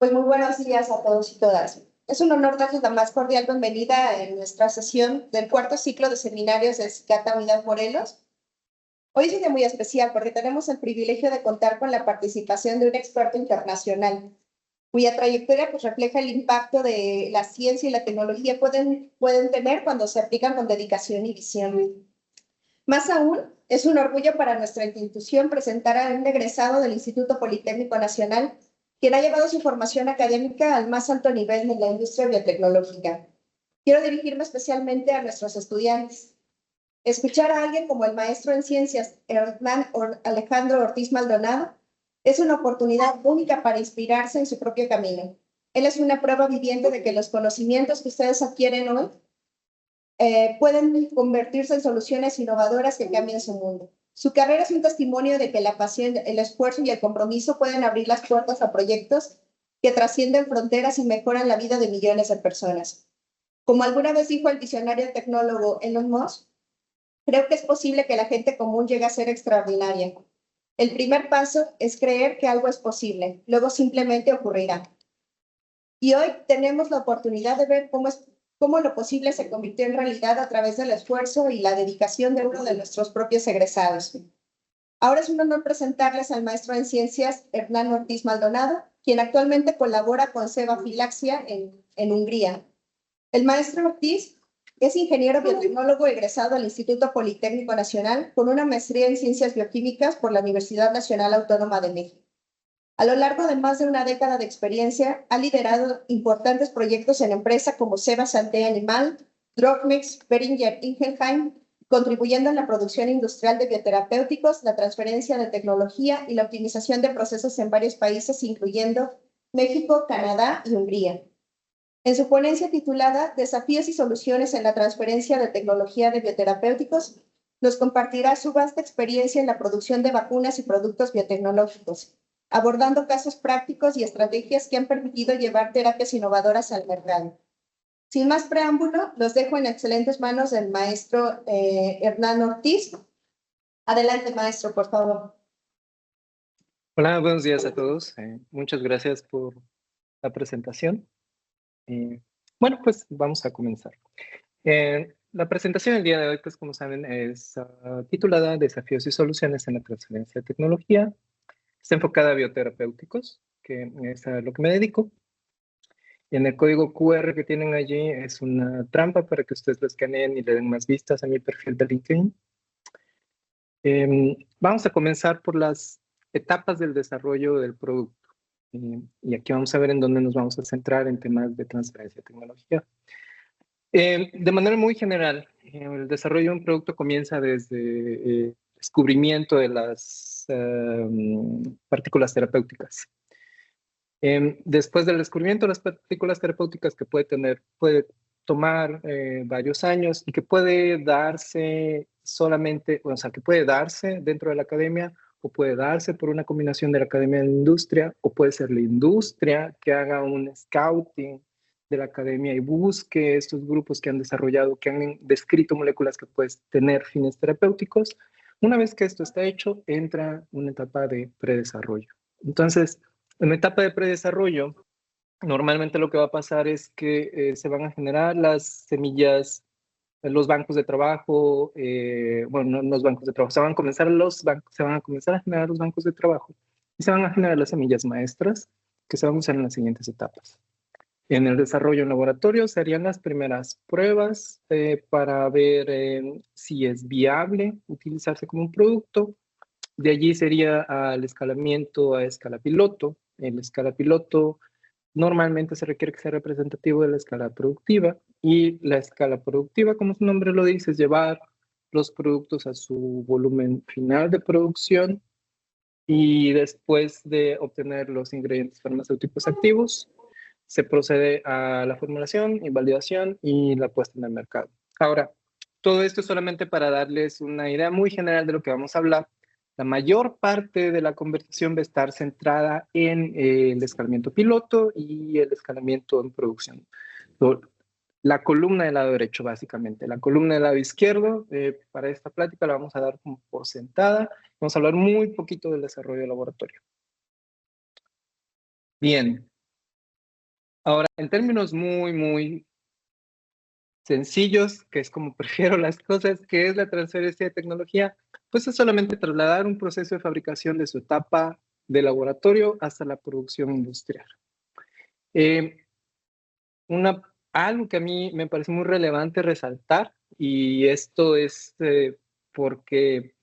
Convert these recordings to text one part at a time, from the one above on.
Pues muy buenos días a todos y todas. Es un honor darles la más cordial bienvenida en nuestra sesión del cuarto ciclo de seminarios de Cicata Unidad Morelos. Hoy es un día muy especial porque tenemos el privilegio de contar con la participación de un experto internacional, cuya trayectoria pues, refleja el impacto de la ciencia y la tecnología pueden tener cuando se aplican con dedicación y visión. Más aún, es un orgullo para nuestra institución presentar a un egresado del Instituto Politécnico Nacional, quien ha llevado su formación académica al más alto nivel de la industria biotecnológica. Quiero dirigirme especialmente a nuestros estudiantes. Escuchar a alguien como el maestro en ciencias, Hernán Alejandro Ortiz Maldonado, es una oportunidad única para inspirarse en su propio camino. Él es una prueba viviente de que los conocimientos que ustedes adquieren hoy pueden convertirse en soluciones innovadoras que cambien su mundo. Su carrera es un testimonio de que la pasión, el esfuerzo y el compromiso pueden abrir las puertas a proyectos que trascienden fronteras y mejoran la vida de millones de personas. Como alguna vez dijo el visionario tecnólogo Elon Musk, creo que es posible que la gente común llegue a ser extraordinaria. El primer paso es creer que algo es posible, luego simplemente ocurrirá. Y hoy tenemos la oportunidad de ver cómo lo posible se convirtió en realidad a través del esfuerzo y la dedicación de uno de nuestros propios egresados. Ahora es un honor presentarles al maestro en ciencias Hernán Ortiz Maldonado, quien actualmente colabora con Sevafilaxia en Hungría. El maestro Ortiz es ingeniero biotecnólogo egresado al Instituto Politécnico Nacional con una maestría en ciencias bioquímicas por la Universidad Nacional Autónoma de México. A lo largo de más de una década de experiencia, ha liderado importantes proyectos en empresas como Ceva Santé Animal, Drogmex, Boehringer Ingelheim, contribuyendo en la producción industrial de bioterapéuticos, la transferencia de tecnología y la optimización de procesos en varios países, incluyendo México, Canadá y Hungría. En su ponencia titulada Desafíos y soluciones en la transferencia de tecnología de bioterapéuticos, nos compartirá su vasta experiencia en la producción de vacunas y productos biotecnológicos, abordando casos prácticos y estrategias que han permitido llevar terapias innovadoras al mercado. Sin más preámbulo, los dejo en excelentes manos del maestro Hernán Ortiz. Adelante, maestro, por favor. Hola, buenos días a todos. Muchas gracias por la presentación. Bueno, pues vamos a comenzar. La presentación del día de hoy, pues como saben, es titulada Desafíos y soluciones en la transferencia de tecnología. Está enfocada a bioterapéuticos, que es a lo que me dedico. Y en el código QR que tienen allí es una trampa para que ustedes lo escaneen y le den más vistas a mi perfil de LinkedIn. Vamos a comenzar por las etapas del desarrollo del producto. Y aquí vamos a ver en dónde nos vamos a centrar en temas de transferencia de tecnología. De manera muy general, el desarrollo de un producto comienza desde descubrimiento de las partículas terapéuticas. Después del descubrimiento de las partículas terapéuticas que puede tomar varios años y que puede darse solamente, o sea, que puede darse dentro de la academia o puede darse por una combinación de la academia y la industria, o puede ser la industria que haga un scouting de la academia y busque estos grupos que han desarrollado, que han descrito moléculas que pueden tener fines terapéuticos. Una vez que esto está hecho, entra una etapa de predesarrollo. Entonces, en la etapa de predesarrollo, normalmente lo que va a pasar es que se van a generar las semillas, los bancos de trabajo, bueno, no los bancos de trabajo, se van a comenzar a generar los bancos de trabajo y se van a generar las semillas maestras que se van a usar en las siguientes etapas. En el desarrollo en laboratorio se harían las primeras pruebas para ver si es viable utilizarse como un producto. De allí sería al escalamiento a escala piloto. El escala piloto normalmente se requiere que sea representativo de la escala productiva, y la escala productiva, como su nombre lo dice, es llevar los productos a su volumen final de producción, y después de obtener los ingredientes farmacéuticos activos, se procede a la formulación y validación y la puesta en el mercado. Ahora, todo esto es solamente para darles una idea muy general de lo que vamos a hablar. La mayor parte de la conversación va a estar centrada en el escalamiento piloto y el escalamiento en producción. La columna del lado derecho, básicamente. La columna del lado izquierdo, para esta plática la vamos a dar como por sentada. Vamos a hablar muy poquito del desarrollo de laboratorio. Bien. Ahora, en términos muy sencillos, que es como prefiero las cosas, ¿qué es la transferencia de tecnología? Pues es solamente trasladar un proceso de fabricación de su etapa de laboratorio hasta la producción industrial. Eh, algo que a mí me parece muy relevante resaltar, y esto es porque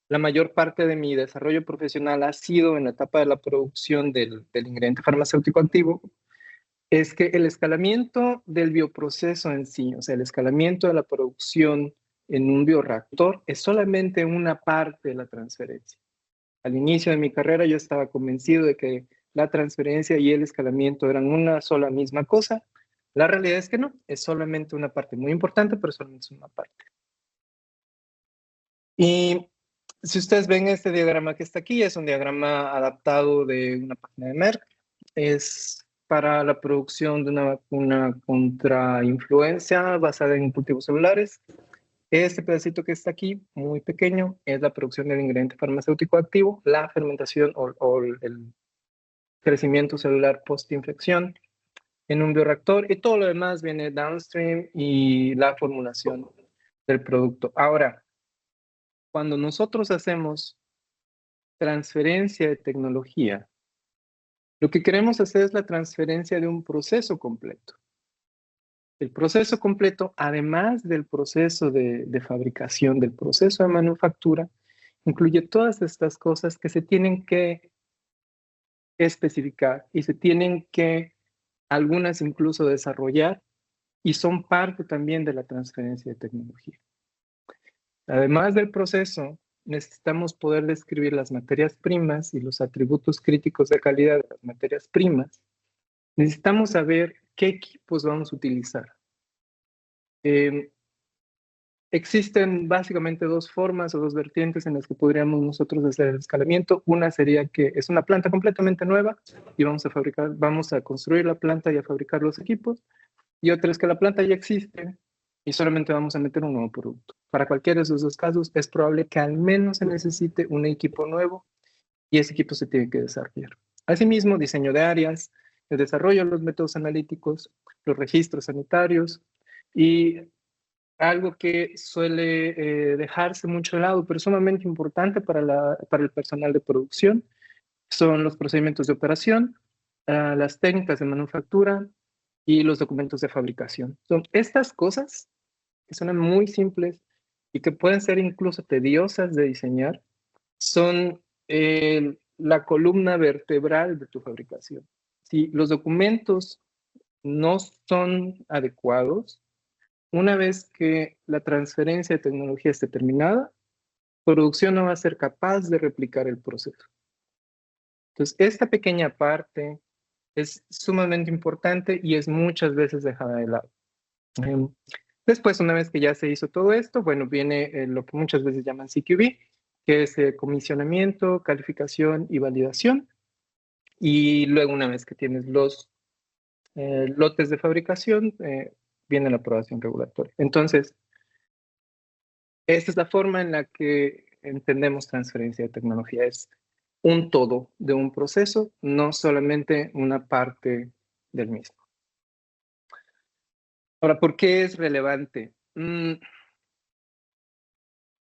la mayor parte de mi desarrollo profesional ha sido en la etapa de la producción del ingrediente farmacéutico activo, es que el escalamiento del bioproceso en sí, o sea, el escalamiento de la producción en un bioreactor es solamente una parte de la transferencia. Al inicio de mi carrera yo estaba convencido de que la transferencia y el escalamiento eran una sola misma cosa. La realidad es que no, es solamente una parte muy importante, pero solamente es una parte. Y si ustedes ven este diagrama que está aquí, es un diagrama adaptado de una página de Merck. Es para la producción de una vacuna contra influenza basada en cultivos celulares. Este pedacito que está aquí, muy pequeño, es la producción del ingrediente farmacéutico activo, la fermentación o el crecimiento celular post-infección en un bioreactor, y todo lo demás viene downstream y la formulación del producto. Ahora, cuando nosotros hacemos transferencia de tecnología, lo que queremos hacer es la transferencia de un proceso completo. El proceso completo, además del proceso de fabricación, del proceso de manufactura, incluye todas estas cosas que se tienen que especificar y se tienen que, algunas incluso desarrollar, y son parte también de la transferencia de tecnología. Además del proceso, necesitamos poder describir las materias primas y los atributos críticos de calidad de las materias primas. Necesitamos saber qué equipos vamos a utilizar. Existen básicamente dos formas o dos vertientes en las que podríamos nosotros hacer el escalamiento. Una sería que es una planta completamente nueva y vamos a construir la planta y a fabricar los equipos. Y otra es que la planta ya existe y solamente vamos a meter un nuevo producto. Para cualquiera de esos dos casos es probable que al menos se necesite un equipo nuevo y ese equipo se tiene que desarrollar. Asimismo, diseño de áreas, el desarrollo de los métodos analíticos, los registros sanitarios y algo que suele dejarse mucho de lado, pero sumamente importante para el personal de producción, son los procedimientos de operación, las técnicas de manufactura y los documentos de fabricación. Son estas cosas que suenan muy simples y que pueden ser incluso tediosas de diseñar, son la columna vertebral de tu fabricación. Si los documentos no son adecuados, una vez que la transferencia de tecnología esté terminada, producción no va a ser capaz de replicar el proceso. Entonces, esta pequeña parte es sumamente importante y es muchas veces dejada de lado. Después, una vez que ya se hizo todo esto, bueno, viene lo que muchas veces llaman CQB, que es comisionamiento, calificación y validación. Y luego, una vez que tienes los lotes de fabricación, viene la aprobación regulatoria. Entonces, esta es la forma en la que entendemos transferencia de tecnología. Es un todo de un proceso, no solamente una parte del mismo. Ahora, ¿por qué es relevante?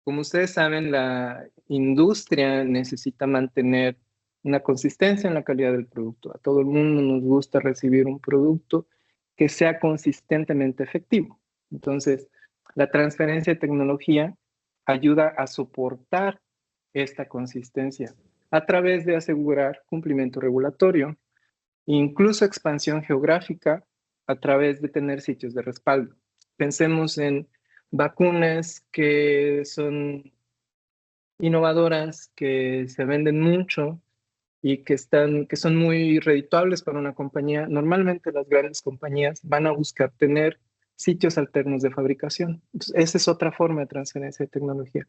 Como ustedes saben, la industria necesita mantener una consistencia en la calidad del producto. A todo el mundo nos gusta recibir un producto que sea consistentemente efectivo. Entonces, la transferencia de tecnología ayuda a soportar esta consistencia a través de asegurar cumplimiento regulatorio, incluso expansión geográfica a través de tener sitios de respaldo. Pensemos en vacunas que son innovadoras, que se venden mucho y que son muy redituables para una compañía. Normalmente las grandes compañías van a buscar tener sitios alternos de fabricación. Entonces, esa es otra forma de transferencia de tecnología.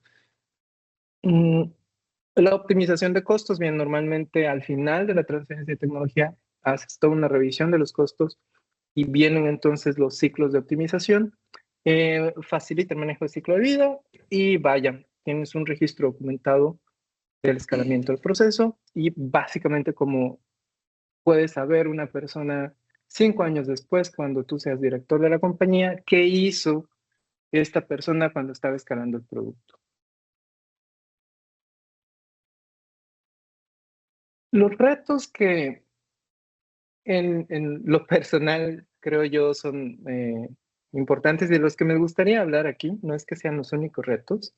La optimización de costos, bien, normalmente al final de la transferencia de tecnología haces toda una revisión de los costos y vienen entonces los ciclos de optimización. Facilita el manejo del ciclo de vida y vaya, tienes un registro documentado del escalamiento del proceso y básicamente como puede saber una persona 5 años después, cuando tú seas director de la compañía, ¿qué hizo esta persona cuando estaba escalando el producto? Los retos que en lo personal creo yo son importantes y de los que me gustaría hablar aquí, no es que sean los únicos retos.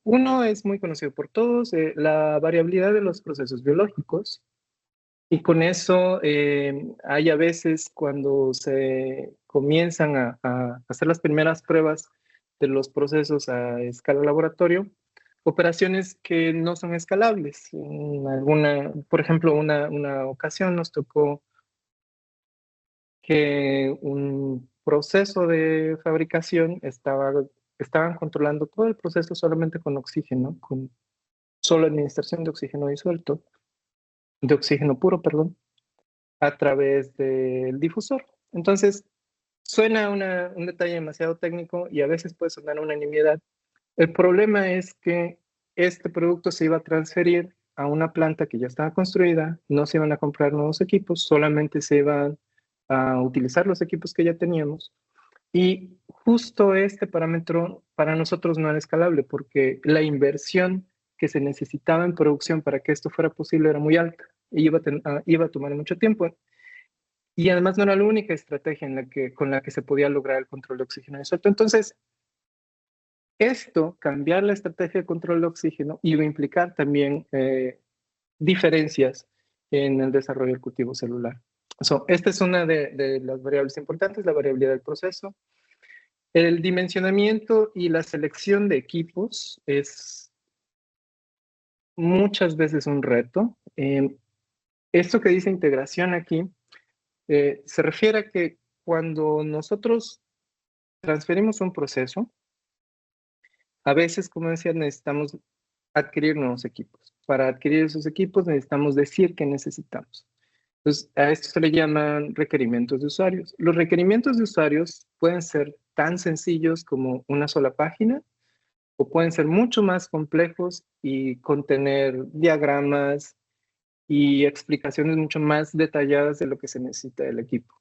Uno es muy conocido por todos, la variabilidad de los procesos biológicos. Y con eso hay a veces cuando se comienzan a hacer las primeras pruebas de los procesos a escala laboratorio, operaciones que no son escalables. Por ejemplo, una ocasión nos tocó que un proceso de fabricación estaban controlando todo el proceso solamente con oxígeno, con solo administración de oxígeno disuelto, de oxígeno puro, perdón, a través del difusor. Entonces, suena un detalle demasiado técnico y a veces puede sonar una nimiedad. El problema es que este producto se iba a transferir a una planta que ya estaba construida, no se iban a comprar nuevos equipos, solamente se iban a utilizar los equipos que ya teníamos. Y justo este parámetro para nosotros no era escalable porque la inversión que se necesitaba en producción para que esto fuera posible era muy alta y iba a tomar mucho tiempo. Y además no era la única estrategia con la que se podía lograr el control de oxígeno disuelto. Entonces, cambiar la estrategia de control de oxígeno, iba a implicar también diferencias en el desarrollo del cultivo celular. Esta es una de las variables importantes, la variabilidad del proceso. El dimensionamiento y la selección de equipos es muchas veces un reto. Esto que dice integración aquí se refiere a que cuando nosotros transferimos un proceso, a veces, como decía, necesitamos adquirir nuevos equipos. Para adquirir esos equipos necesitamos decir qué necesitamos. Entonces, a esto se le llaman requerimientos de usuarios. Los requerimientos de usuarios pueden ser tan sencillos como una sola página o pueden ser mucho más complejos y contener diagramas y explicaciones mucho más detalladas de lo que se necesita del equipo.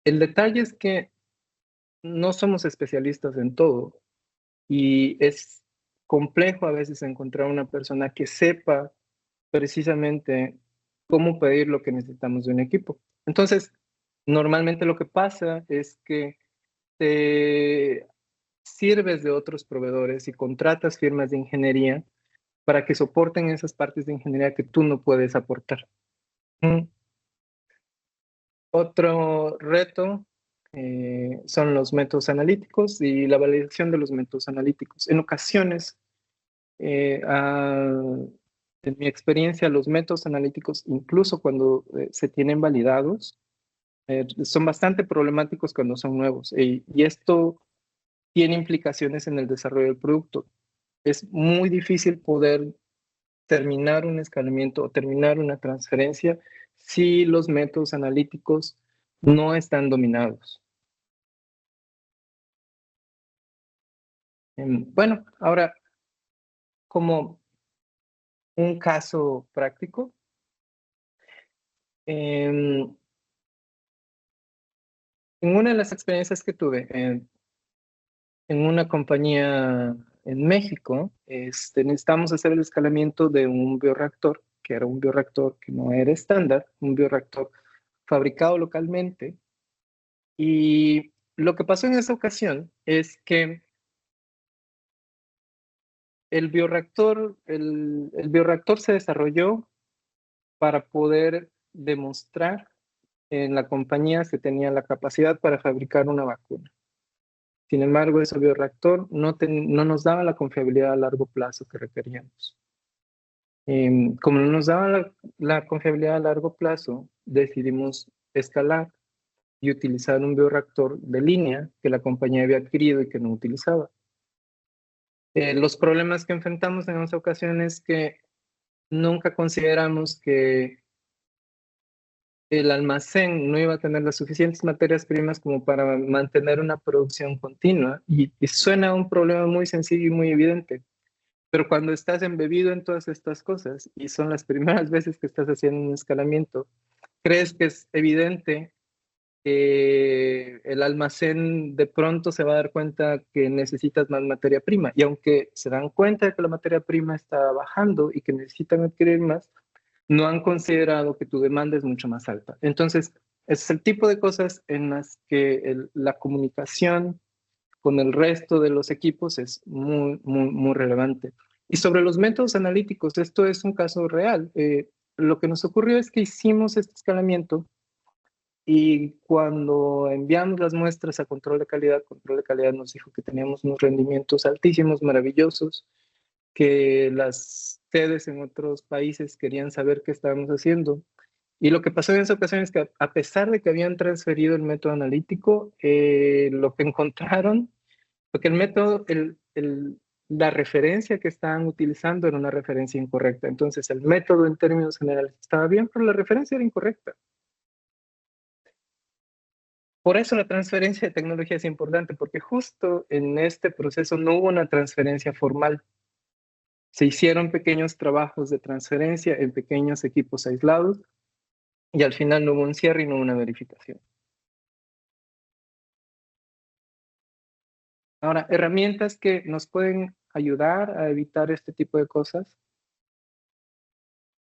El detalle es que no somos especialistas en todo y es complejo a veces encontrar una persona que sepa precisamente cómo pedir lo que necesitamos de un equipo. Entonces, normalmente lo que pasa es que te sirves de otros proveedores y contratas firmas de ingeniería para que soporten esas partes de ingeniería que tú no puedes aportar. Otro reto son los métodos analíticos y la validación de los métodos analíticos. En ocasiones, en mi experiencia, los métodos analíticos, incluso cuando se tienen validados, son bastante problemáticos cuando son nuevos. Y esto tiene implicaciones en el desarrollo del producto. Es muy difícil poder terminar un escalamiento o terminar una transferencia si los métodos analíticos no están dominados. Bueno, ahora, como un caso práctico, en una de las experiencias que tuve en una compañía en México, necesitamos hacer el escalamiento de un bioreactor, que era un bioreactor que no era estándar, un bioreactor fabricado localmente. Y lo que pasó en esa ocasión es que el bioreactor se desarrolló para poder demostrar en la compañía que tenía la capacidad para fabricar una vacuna. Sin embargo, ese bioreactor no nos daba la confiabilidad a largo plazo que requeríamos. Como no nos daba la confiabilidad a largo plazo, decidimos escalar y utilizar un bioreactor de línea que la compañía había adquirido y que no utilizaba. Los problemas que enfrentamos en esa ocasión es que nunca consideramos que el almacén no iba a tener las suficientes materias primas como para mantener una producción continua. Y suena un problema muy sencillo y muy evidente. Pero cuando estás embebido en todas estas cosas y son las primeras veces que estás haciendo un escalamiento crees que es evidente que el almacén de pronto se va a dar cuenta que necesitas más materia prima. Y aunque se dan cuenta de que la materia prima está bajando y que necesitan adquirir más, no han considerado que tu demanda es mucho más alta. Entonces, es el tipo de cosas en las que la comunicación con el resto de los equipos es muy relevante. Y sobre los métodos analíticos, esto es un caso real. Lo que nos ocurrió es que hicimos este escalamiento y cuando enviamos las muestras a control de calidad nos dijo que teníamos unos rendimientos altísimos, maravillosos, que las sedes en otros países querían saber qué estábamos haciendo. Y lo que pasó en esa ocasión es que a pesar de que habían transferido el método analítico, lo que encontraron fue que el método, la referencia que estaban utilizando era una referencia incorrecta. Entonces el método en términos generales estaba bien, pero la referencia era incorrecta. Por eso la transferencia de tecnología es importante, porque justo en este proceso no hubo una transferencia formal. Se hicieron pequeños trabajos de transferencia en pequeños equipos aislados y al final no hubo un cierre y no hubo una verificación. Ahora, herramientas que nos pueden ayudar a evitar este tipo de cosas.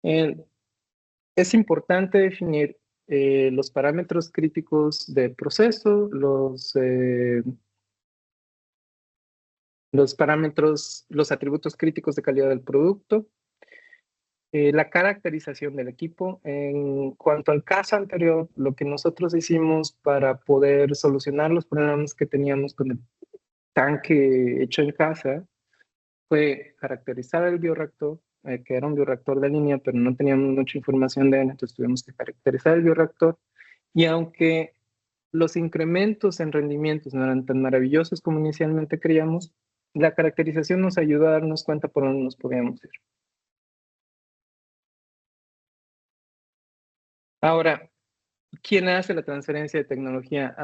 Es importante definir los parámetros críticos del proceso, los parámetros, los atributos críticos de calidad del producto, la caracterización del equipo. En cuanto al caso anterior, lo que nosotros hicimos para poder solucionar los problemas que teníamos con el tanque hecho en casa fue caracterizar el bioreactor, que era un bioreactor de línea, pero no teníamos mucha información de él, entonces tuvimos que caracterizar el bioreactor. Y aunque los incrementos en rendimientos no eran tan maravillosos como inicialmente creíamos, la caracterización nos ayudó a darnos cuenta por dónde nos podíamos ir. Ahora, ¿quién hace la transferencia de tecnología?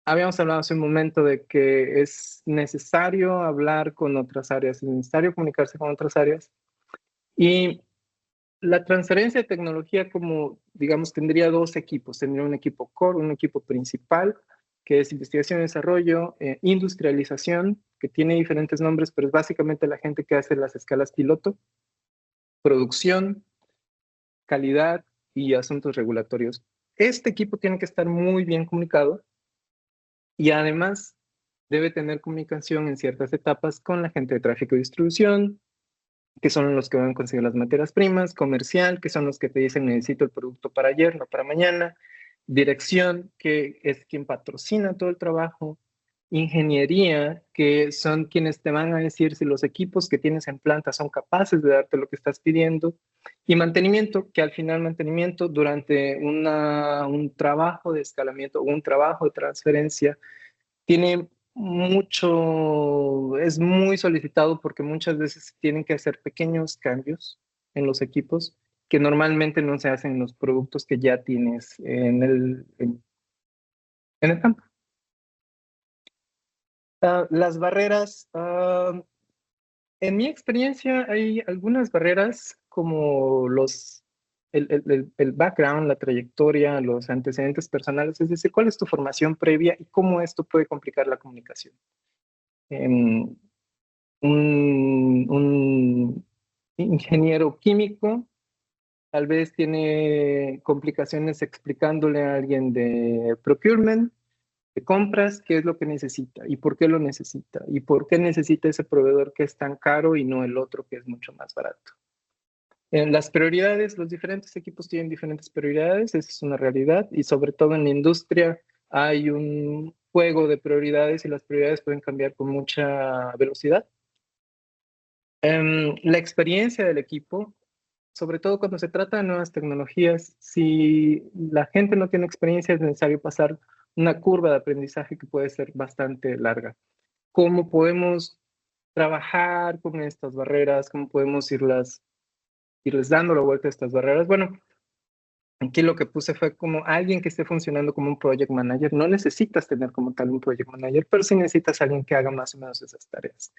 Habíamos hablado hace un momento de que es necesario hablar con otras áreas, es necesario comunicarse con otras áreas. Y la transferencia de tecnología, como digamos, tendría dos equipos. Tendría un equipo core, un equipo principal, que es investigación y desarrollo, industrialización, que tiene diferentes nombres, pero es básicamente la gente que hace las escalas piloto, producción, calidad y asuntos regulatorios. Este equipo tiene que estar muy bien comunicado y además debe tener comunicación en ciertas etapas con la gente de tráfico y distribución, que son los que van a conseguir las materias primas, comercial, que son los que te dicen necesito el producto para ayer, no para mañana, dirección, que es quien patrocina todo el trabajo, ingeniería, que son quienes te van a decir si los equipos que tienes en planta son capaces de darte lo que estás pidiendo, y mantenimiento, que al final mantenimiento durante un trabajo de escalamiento o un trabajo de transferencia tiene es muy solicitado porque muchas veces tienen que hacer pequeños cambios en los equipos que normalmente no se hacen en los productos que ya tienes en el campo. Las barreras, en mi experiencia hay algunas barreras como el background, la trayectoria, los antecedentes personales, es decir, cuál es tu formación previa y cómo esto puede complicar la comunicación. Un ingeniero químico tal vez tiene complicaciones explicándole a alguien de procurement, de compras, qué es lo que necesita y por qué lo necesita y por qué necesita ese proveedor que es tan caro y no el otro que es mucho más barato. En las prioridades, los diferentes equipos tienen diferentes prioridades, esa es una realidad y sobre todo en la industria hay un juego de prioridades y las prioridades pueden cambiar con mucha velocidad. La experiencia del equipo, sobre todo cuando se trata de nuevas tecnologías, si la gente no tiene experiencia es necesario pasar una curva de aprendizaje que puede ser bastante larga. ¿Cómo podemos trabajar con estas barreras? ¿Cómo podemos irles dando la vuelta a estas barreras? Bueno, aquí lo que puse fue como alguien que esté funcionando como un project manager. No necesitas tener como tal un project manager, pero sí necesitas alguien que haga más o menos esas tareas.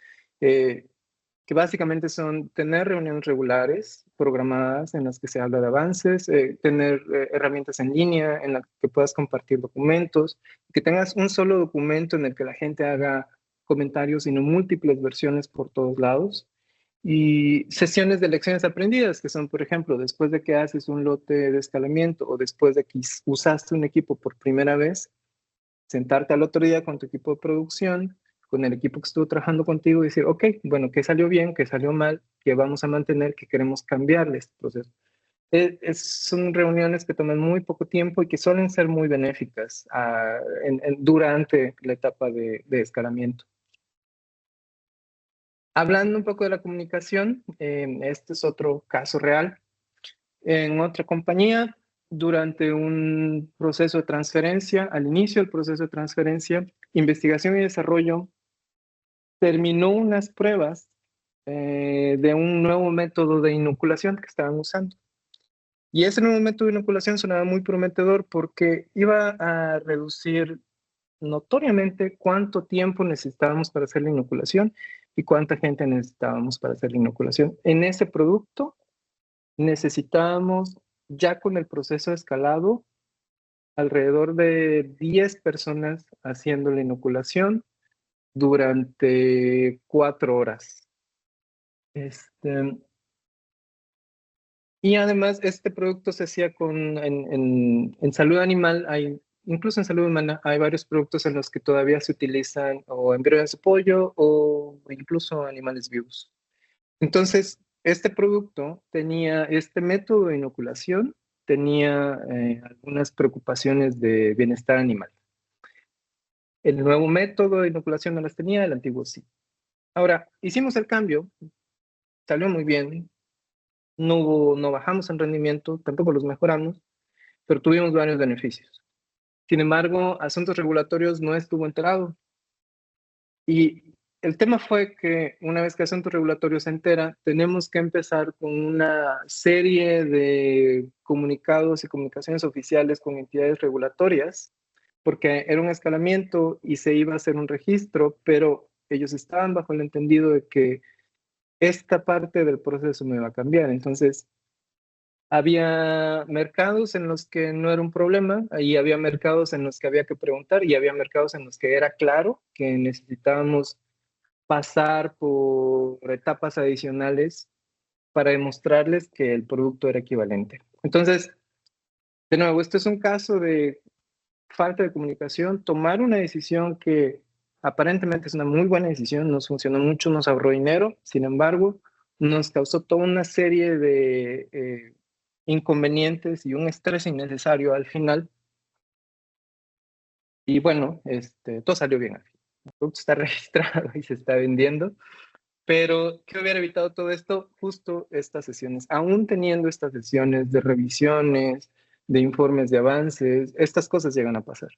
que básicamente son tener reuniones regulares, programadas, en las que se habla de avances, tener herramientas en línea en las que puedas compartir documentos, que tengas un solo documento en el que la gente haga comentarios y no múltiples versiones por todos lados. Y sesiones de lecciones aprendidas, que son, por ejemplo, después de que haces un lote de escalamiento o después de que usaste un equipo por primera vez, sentarte al otro día con tu equipo de producción, con el equipo que estuvo trabajando contigo y decir, ok, bueno, ¿qué salió bien? ¿Qué salió mal? ¿Qué vamos a mantener? ¿Qué queremos cambiarle este proceso? Son reuniones que toman muy poco tiempo y que suelen ser muy benéficas durante la etapa de escalamiento. Hablando un poco de la comunicación, este es otro caso real. En otra compañía, durante un proceso de transferencia, al inicio del proceso de transferencia, investigación y desarrollo terminó unas pruebas de un nuevo método de inoculación que estaban usando. Y ese nuevo método de inoculación sonaba muy prometedor porque iba a reducir notoriamente cuánto tiempo necesitábamos para hacer la inoculación y cuánta gente necesitábamos para hacer la inoculación. En ese producto necesitábamos, ya con el proceso escalado, alrededor de 10 personas haciendo la inoculación durante 4 horas. Y además, este producto se hacía en salud animal, incluso en salud humana, hay varios productos en los que todavía se utilizan o embriones de pollo o incluso animales vivos. Entonces, este producto tenía este método de inoculación, tenía algunas preocupaciones de bienestar animal. El nuevo método de inoculación no las tenía, el antiguo sí. Ahora, hicimos el cambio, salió muy bien, no bajamos en rendimiento, tampoco los mejoramos, pero tuvimos varios beneficios. Sin embargo, Asuntos Regulatorios no estuvo enterado. Y el tema fue que una vez que Asuntos Regulatorios se entera, tenemos que empezar con una serie de comunicados y comunicaciones oficiales con entidades regulatorias, porque era un escalamiento y se iba a hacer un registro, pero ellos estaban bajo el entendido de que esta parte del proceso me va a cambiar. Entonces, había mercados en los que no era un problema, y había mercados en los que había que preguntar, y había mercados en los que era claro que necesitábamos pasar por etapas adicionales para demostrarles que el producto era equivalente. Entonces, de nuevo, esto es un caso de falta de comunicación, tomar una decisión que aparentemente es una muy buena decisión, nos funcionó mucho, nos ahorró dinero, sin embargo, nos causó toda una serie de inconvenientes y un estrés innecesario al final. Y bueno, todo salió bien al final. El producto está registrado y se está vendiendo. Pero, ¿qué hubiera evitado todo esto? Justo estas sesiones. Aún teniendo estas sesiones de revisiones, de informes de avances, estas cosas llegan a pasar.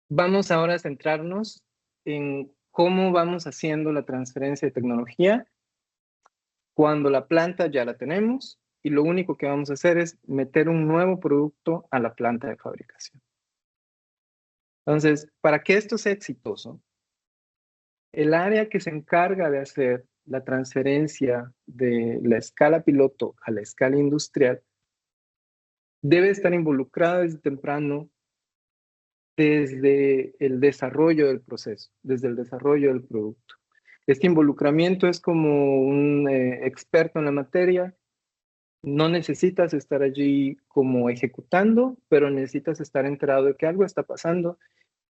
Vamos ahora a centrarnos en cómo vamos haciendo la transferencia de tecnología cuando la planta ya la tenemos y lo único que vamos a hacer es meter un nuevo producto a la planta de fabricación. Entonces, para que esto sea exitoso, el área que se encarga de hacer la transferencia de la escala piloto a la escala industrial debe estar involucrada desde temprano, desde el desarrollo del proceso, desde el desarrollo del producto. Este involucramiento es como un experto en la materia. No necesitas estar allí como ejecutando, pero necesitas estar enterado de que algo está pasando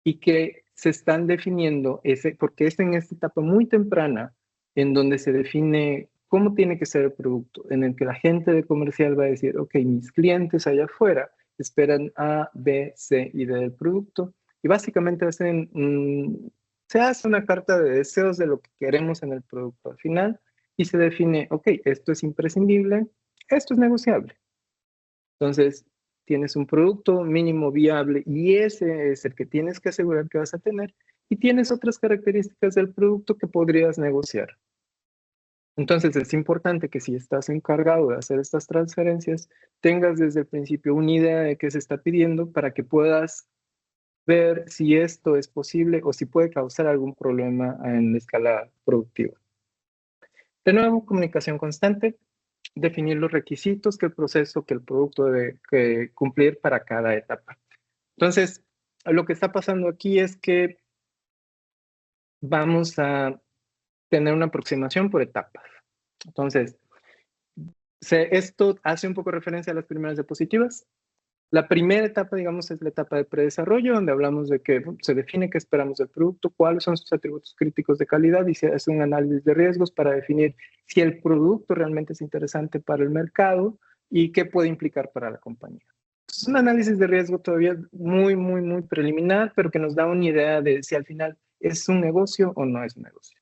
y que se están definiendo, porque es en esta etapa muy temprana en donde se define cómo tiene que ser el producto, en el que la gente de comercial va a decir, ok, mis clientes allá afuera esperan A, B, C y D del producto, y básicamente se hace una carta de deseos de lo que queremos en el producto al final, y se define, ok, esto es imprescindible, esto es negociable. Entonces, tienes un producto mínimo viable y ese es el que tienes que asegurar que vas a tener, y tienes otras características del producto que podrías negociar. Entonces, es importante que si estás encargado de hacer estas transferencias, tengas desde el principio una idea de qué se está pidiendo para que puedas ver si esto es posible o si puede causar algún problema en la escala productiva. De nuevo, comunicación constante, definir los requisitos que el proceso, que el producto debe cumplir para cada etapa. Entonces, lo que está pasando aquí es que vamos a tener una aproximación por etapas. Entonces, esto hace un poco referencia a las primeras diapositivas. La primera etapa, digamos, es la etapa de predesarrollo, donde hablamos de que se define qué esperamos del producto, cuáles son sus atributos críticos de calidad y se hace un análisis de riesgos para definir si el producto realmente es interesante para el mercado y qué puede implicar para la compañía. Es un análisis de riesgo todavía muy preliminar, pero que nos da una idea de si al final es un negocio o no es un negocio.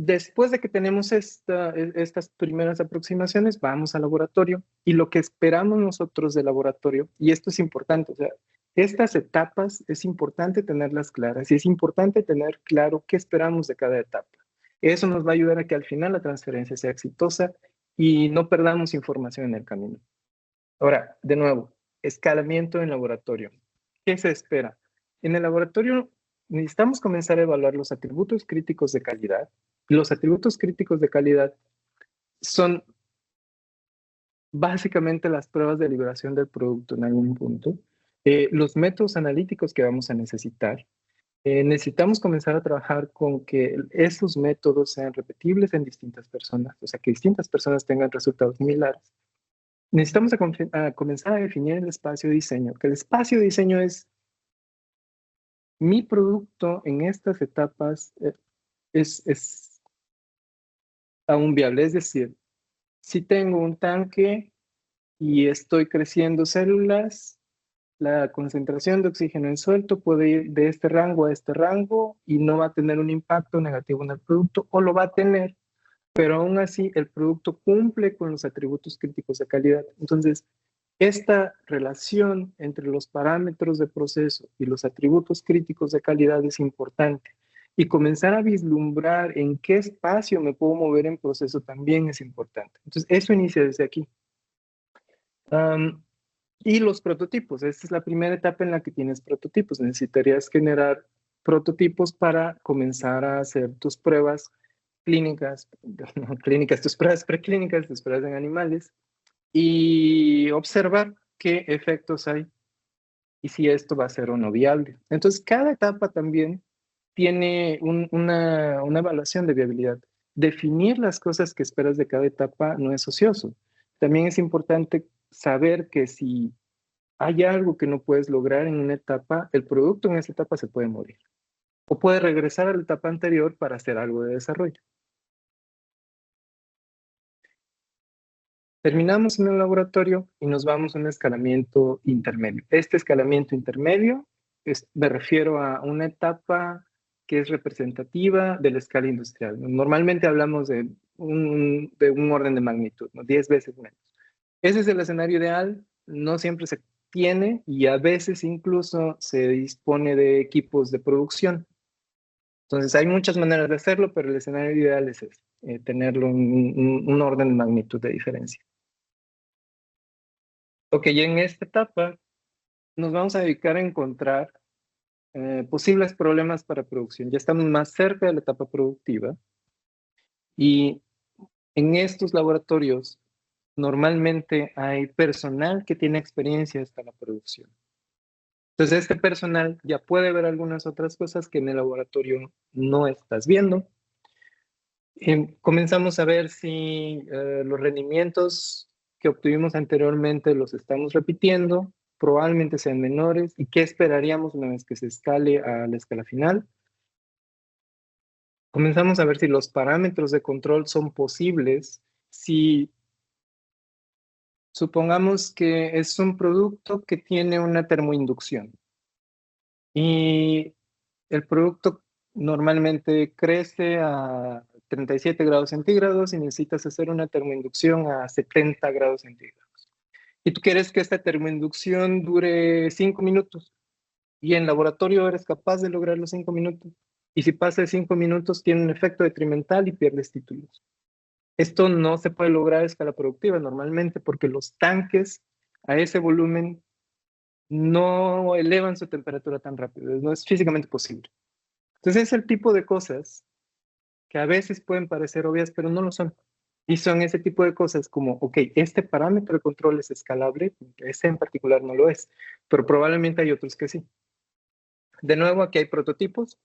Después de que tenemos estas primeras aproximaciones, vamos al laboratorio y lo que esperamos nosotros del laboratorio, y esto es importante, o sea, estas etapas es importante tenerlas claras y es importante tener claro qué esperamos de cada etapa. Eso nos va a ayudar a que al final la transferencia sea exitosa y no perdamos información en el camino. Ahora, de nuevo, escalamiento en laboratorio. ¿Qué se espera? En el laboratorio necesitamos comenzar a evaluar los atributos críticos de calidad. Los atributos críticos de calidad son básicamente las pruebas de liberación del producto en algún punto, los métodos analíticos que vamos a necesitar. Necesitamos comenzar a trabajar con que esos métodos sean repetibles en distintas personas, o sea, que distintas personas tengan resultados similares. Necesitamos comenzar a definir el espacio de diseño, que el espacio de diseño es mi producto en estas etapas es aún viable. Es decir, si tengo un tanque y estoy creciendo células, la concentración de oxígeno en suelto puede ir de este rango a este rango y no va a tener un impacto negativo en el producto, o lo va a tener, pero aún así el producto cumple con los atributos críticos de calidad. Entonces, esta relación entre los parámetros de proceso y los atributos críticos de calidad es importante. Y comenzar a vislumbrar en qué espacio me puedo mover en proceso también es importante. Entonces, eso inicia desde aquí. Y los prototipos. Esta es la primera etapa en la que tienes prototipos. Necesitarías generar prototipos para comenzar a hacer tus pruebas clínicas, no clínicas, tus pruebas preclínicas, tus pruebas en animales, y observar qué efectos hay y si esto va a ser o no viable. Entonces, cada etapa también tiene una evaluación de viabilidad. Definir las cosas que esperas de cada etapa no es ocioso. También es importante saber que si hay algo que no puedes lograr en una etapa, el producto en esa etapa se puede morir. O puede regresar a la etapa anterior para hacer algo de desarrollo. Terminamos en el laboratorio y nos vamos a un escalamiento intermedio. Este escalamiento intermedio me refiero a una etapa que es representativa de la escala industrial. Normalmente hablamos de un orden de magnitud, ¿no? 10 veces menos. Ese es el escenario ideal, no siempre se tiene y a veces incluso se dispone de equipos de producción. Entonces hay muchas maneras de hacerlo, pero el escenario ideal es ese, tenerlo un orden de magnitud de diferencia. Ok, y en esta etapa nos vamos a dedicar a encontrar posibles problemas para producción. Ya estamos más cerca de la etapa productiva y en estos laboratorios normalmente hay personal que tiene experiencia hasta la producción. Entonces este personal ya puede ver algunas otras cosas que en el laboratorio no estás viendo. Comenzamos a ver si los rendimientos que obtuvimos anteriormente los estamos repitiendo, probablemente sean menores, y qué esperaríamos una vez que se escale a la escala final. Comenzamos a ver si los parámetros de control son posibles, si supongamos que es un producto que tiene una termoinducción y el producto normalmente crece a 37 grados centígrados y necesitas hacer una termoinducción a 70 grados centígrados. Y tú quieres que esta termoinducción dure 5 minutos y en laboratorio eres capaz de lograr los 5 minutos. Y si pasa de 5 minutos tiene un efecto detrimental y pierdes títulos. Esto no se puede lograr a escala productiva normalmente porque los tanques a ese volumen no elevan su temperatura tan rápido, no es físicamente posible. Entonces es el tipo de cosas que a veces pueden parecer obvias, pero no lo son. Y son ese tipo de cosas como, ok, este parámetro de control es escalable, ese en particular no lo es, pero probablemente hay otros que sí. De nuevo, aquí hay prototipos,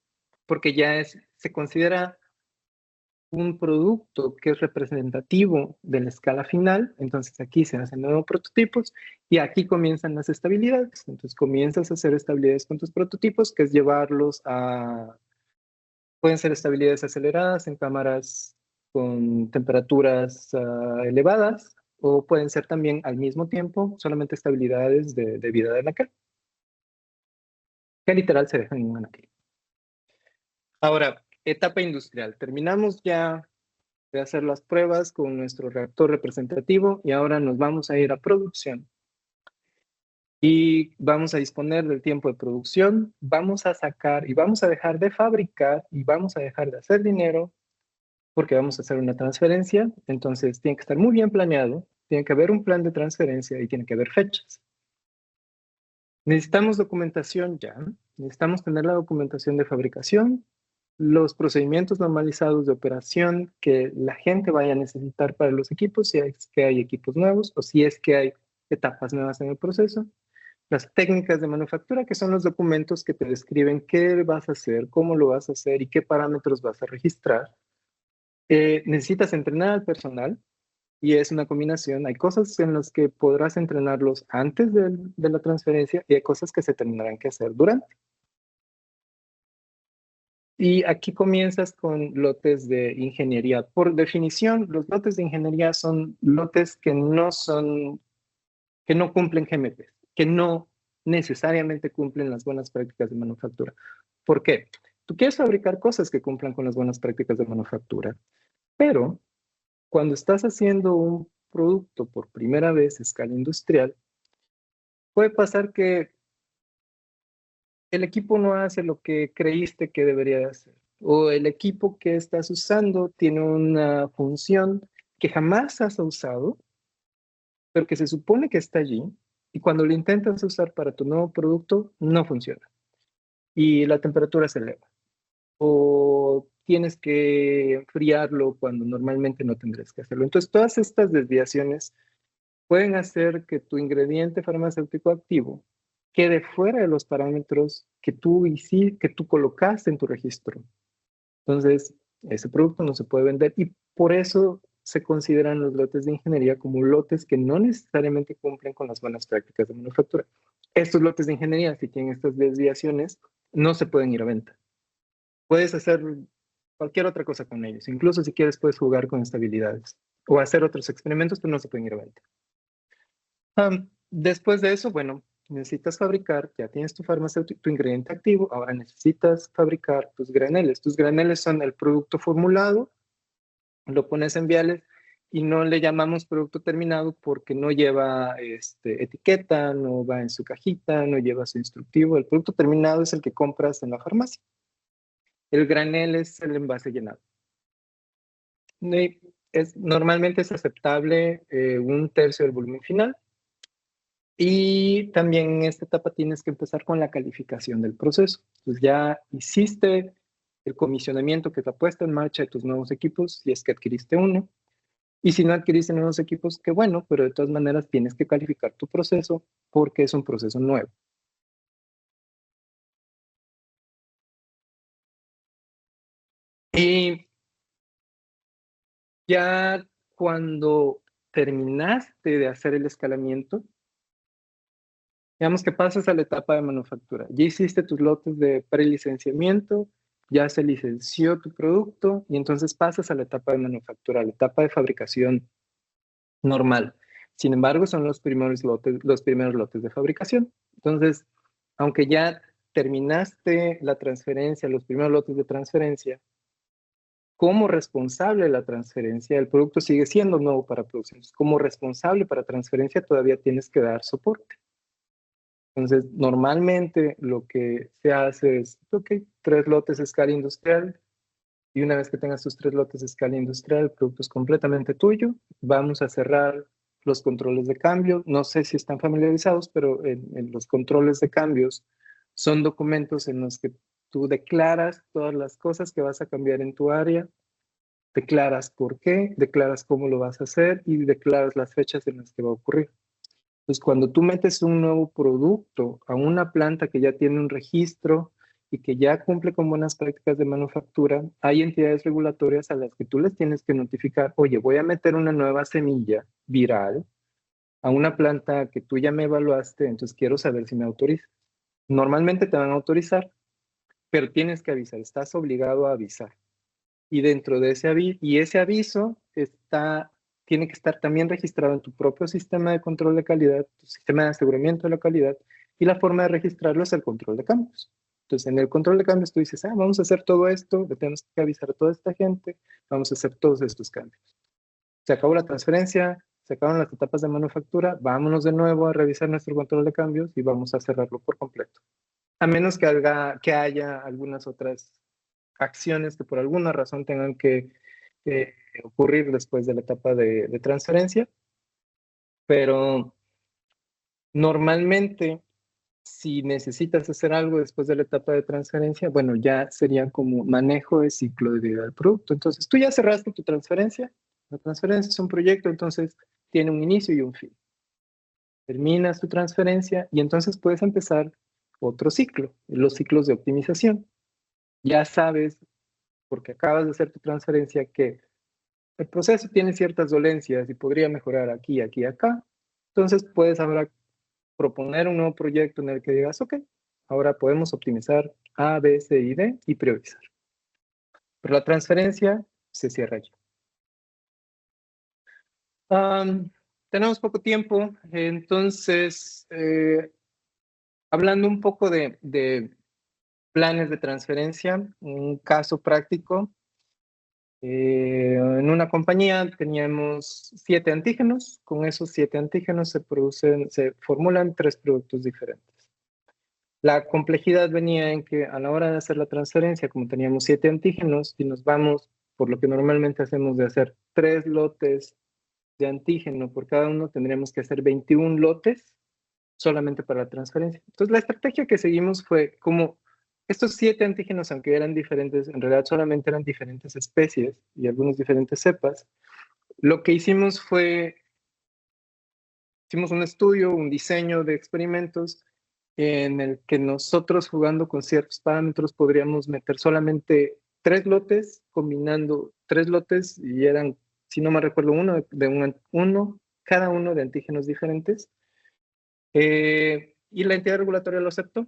porque ya se considera un producto que es representativo de la escala final, entonces aquí se hacen nuevos prototipos y aquí comienzan las estabilidades. Entonces comienzas a hacer estabilidades con tus prototipos, que es llevarlos a, pueden ser estabilidades aceleradas en cámaras con temperaturas elevadas, o pueden ser también al mismo tiempo solamente estabilidades de vida de anaquel, que literal se dejan en un anaquel. Ahora, etapa industrial. Terminamos ya de hacer las pruebas con nuestro reactor representativo y ahora nos vamos a ir a producción. Y vamos a disponer del tiempo de producción, vamos a sacar y vamos a dejar de fabricar y vamos a dejar de hacer dinero porque vamos a hacer una transferencia. Entonces tiene que estar muy bien planeado, tiene que haber un plan de transferencia y tiene que haber fechas. Necesitamos documentación ya, necesitamos tener la documentación de fabricación, los procedimientos normalizados de operación que la gente vaya a necesitar para los equipos, si es que hay equipos nuevos o si es que hay etapas nuevas en el proceso, las técnicas de manufactura, que son los documentos que te describen qué vas a hacer, cómo lo vas a hacer y qué parámetros vas a registrar. Necesitas entrenar al personal y es una combinación. Hay cosas en las que podrás entrenarlos antes de la transferencia y hay cosas que se tendrán que hacer durante. Y aquí comienzas con lotes de ingeniería. Por definición, los lotes de ingeniería son lotes que no cumplen GMP, que no necesariamente cumplen las buenas prácticas de manufactura. ¿Por qué? Tú quieres fabricar cosas que cumplan con las buenas prácticas de manufactura, pero cuando estás haciendo un producto por primera vez a escala industrial, puede pasar que el equipo no hace lo que creíste que debería hacer, o el equipo que estás usando tiene una función que jamás has usado, pero que se supone que está allí, y cuando lo intentas usar para tu nuevo producto, no funciona. Y la temperatura se eleva. O tienes que enfriarlo cuando normalmente no tendrías que hacerlo. Entonces, todas estas desviaciones pueden hacer que tu ingrediente farmacéutico activo quede fuera de los parámetros que tú colocaste en tu registro. Entonces, ese producto no se puede vender y por eso se consideran los lotes de ingeniería como lotes que no necesariamente cumplen con las buenas prácticas de manufactura. Estos lotes de ingeniería, si tienen estas desviaciones, no se pueden ir a venta. Puedes hacer cualquier otra cosa con ellos. Incluso si quieres, puedes jugar con estabilidades o hacer otros experimentos, pero no se pueden ir a venta. Después de eso, bueno, necesitas fabricar, ya tienes tu farmacéutico, tu ingrediente activo, ahora necesitas fabricar tus graneles. Tus graneles son el producto formulado, lo pones en viales y no le llamamos producto terminado porque no lleva etiqueta, no va en su cajita, no lleva su instructivo. El producto terminado es el que compras en la farmacia. El granel es el envase llenado. Normalmente es aceptable un tercio del volumen final. Y también en esta etapa tienes que empezar con la calificación del proceso. Entonces ya hiciste el comisionamiento, que es la puesta en marcha de tus nuevos equipos, si es que adquiriste uno. Y si no adquiriste nuevos equipos, qué bueno, pero de todas maneras tienes que calificar tu proceso porque es un proceso nuevo. Y ya cuando terminaste de hacer el escalamiento, digamos que pasas a la etapa de manufactura. Ya hiciste tus lotes de prelicenciamiento, ya se licenció tu producto y entonces pasas a la etapa de manufactura, la etapa de fabricación normal. Sin embargo, son los primeros lotes de fabricación. Entonces, aunque ya terminaste la transferencia, los primeros lotes de transferencia, como responsable de la transferencia, el producto sigue siendo nuevo para producción. Como responsable para transferencia, todavía tienes que dar soporte. Entonces, normalmente lo que se hace es, ok, 3 lotes a escala industrial, y una vez que tengas tus 3 lotes a escala industrial, el producto es completamente tuyo, vamos a cerrar los controles de cambio. No sé si están familiarizados, pero en los controles de cambios son documentos en los que tú declaras todas las cosas que vas a cambiar en tu área, declaras por qué, declaras cómo lo vas a hacer y declaras las fechas en las que va a ocurrir. Entonces, cuando tú metes un nuevo producto a una planta que ya tiene un registro y que ya cumple con buenas prácticas de manufactura, hay entidades regulatorias a las que tú les tienes que notificar, oye, voy a meter una nueva semilla viral a una planta que tú ya me evaluaste, entonces quiero saber si me autorizas. Normalmente te van a autorizar, pero tienes que avisar, estás obligado a avisar. Y dentro de ese aviso tiene que estar también registrado en tu propio sistema de control de calidad, tu sistema de aseguramiento de la calidad, y la forma de registrarlo es el control de cambios. Entonces, en el control de cambios tú dices, vamos a hacer todo esto, le tenemos que avisar a toda esta gente, vamos a hacer todos estos cambios. Se acabó la transferencia, se acabaron las etapas de manufactura, vámonos de nuevo a revisar nuestro control de cambios y vamos a cerrarlo por completo. A menos que haya algunas otras acciones que por alguna razón tengan que ocurrir después de la etapa de transferencia, pero normalmente si necesitas hacer algo después de la etapa de transferencia, bueno, ya sería como manejo de ciclo de vida del producto. Entonces, tú ya cerraste tu transferencia, la transferencia es un proyecto, entonces tiene un inicio y un fin. Terminas tu transferencia y entonces puedes empezar otro ciclo, los ciclos de optimización. Ya sabes, porque acabas de hacer tu transferencia, que el proceso tiene ciertas dolencias y podría mejorar aquí, aquí, acá. Entonces puedes ahora proponer un nuevo proyecto en el que digas, ok, ahora podemos optimizar A, B, C y D y priorizar. Pero la transferencia se cierra allí. Tenemos poco tiempo, entonces, hablando un poco de planes de transferencia, un caso práctico. En una compañía teníamos 7 antígenos. Con esos 7 antígenos se formulan 3 productos diferentes. La complejidad venía en que a la hora de hacer la transferencia, como teníamos 7 antígenos y nos vamos por lo que normalmente hacemos de hacer 3 lotes de antígeno por cada uno, tendríamos que hacer 21 lotes solamente para la transferencia. Entonces, la estrategia que seguimos fue como estos 7 antígenos, aunque eran diferentes, en realidad solamente eran diferentes especies y algunos diferentes cepas. Lo que hicimos un estudio, un diseño de experimentos en el que nosotros, jugando con ciertos parámetros, podríamos meter solamente 3 lotes, combinando 3 lotes, y eran, si no me recuerdo, cada uno de antígenos diferentes. Y la entidad regulatoria lo aceptó.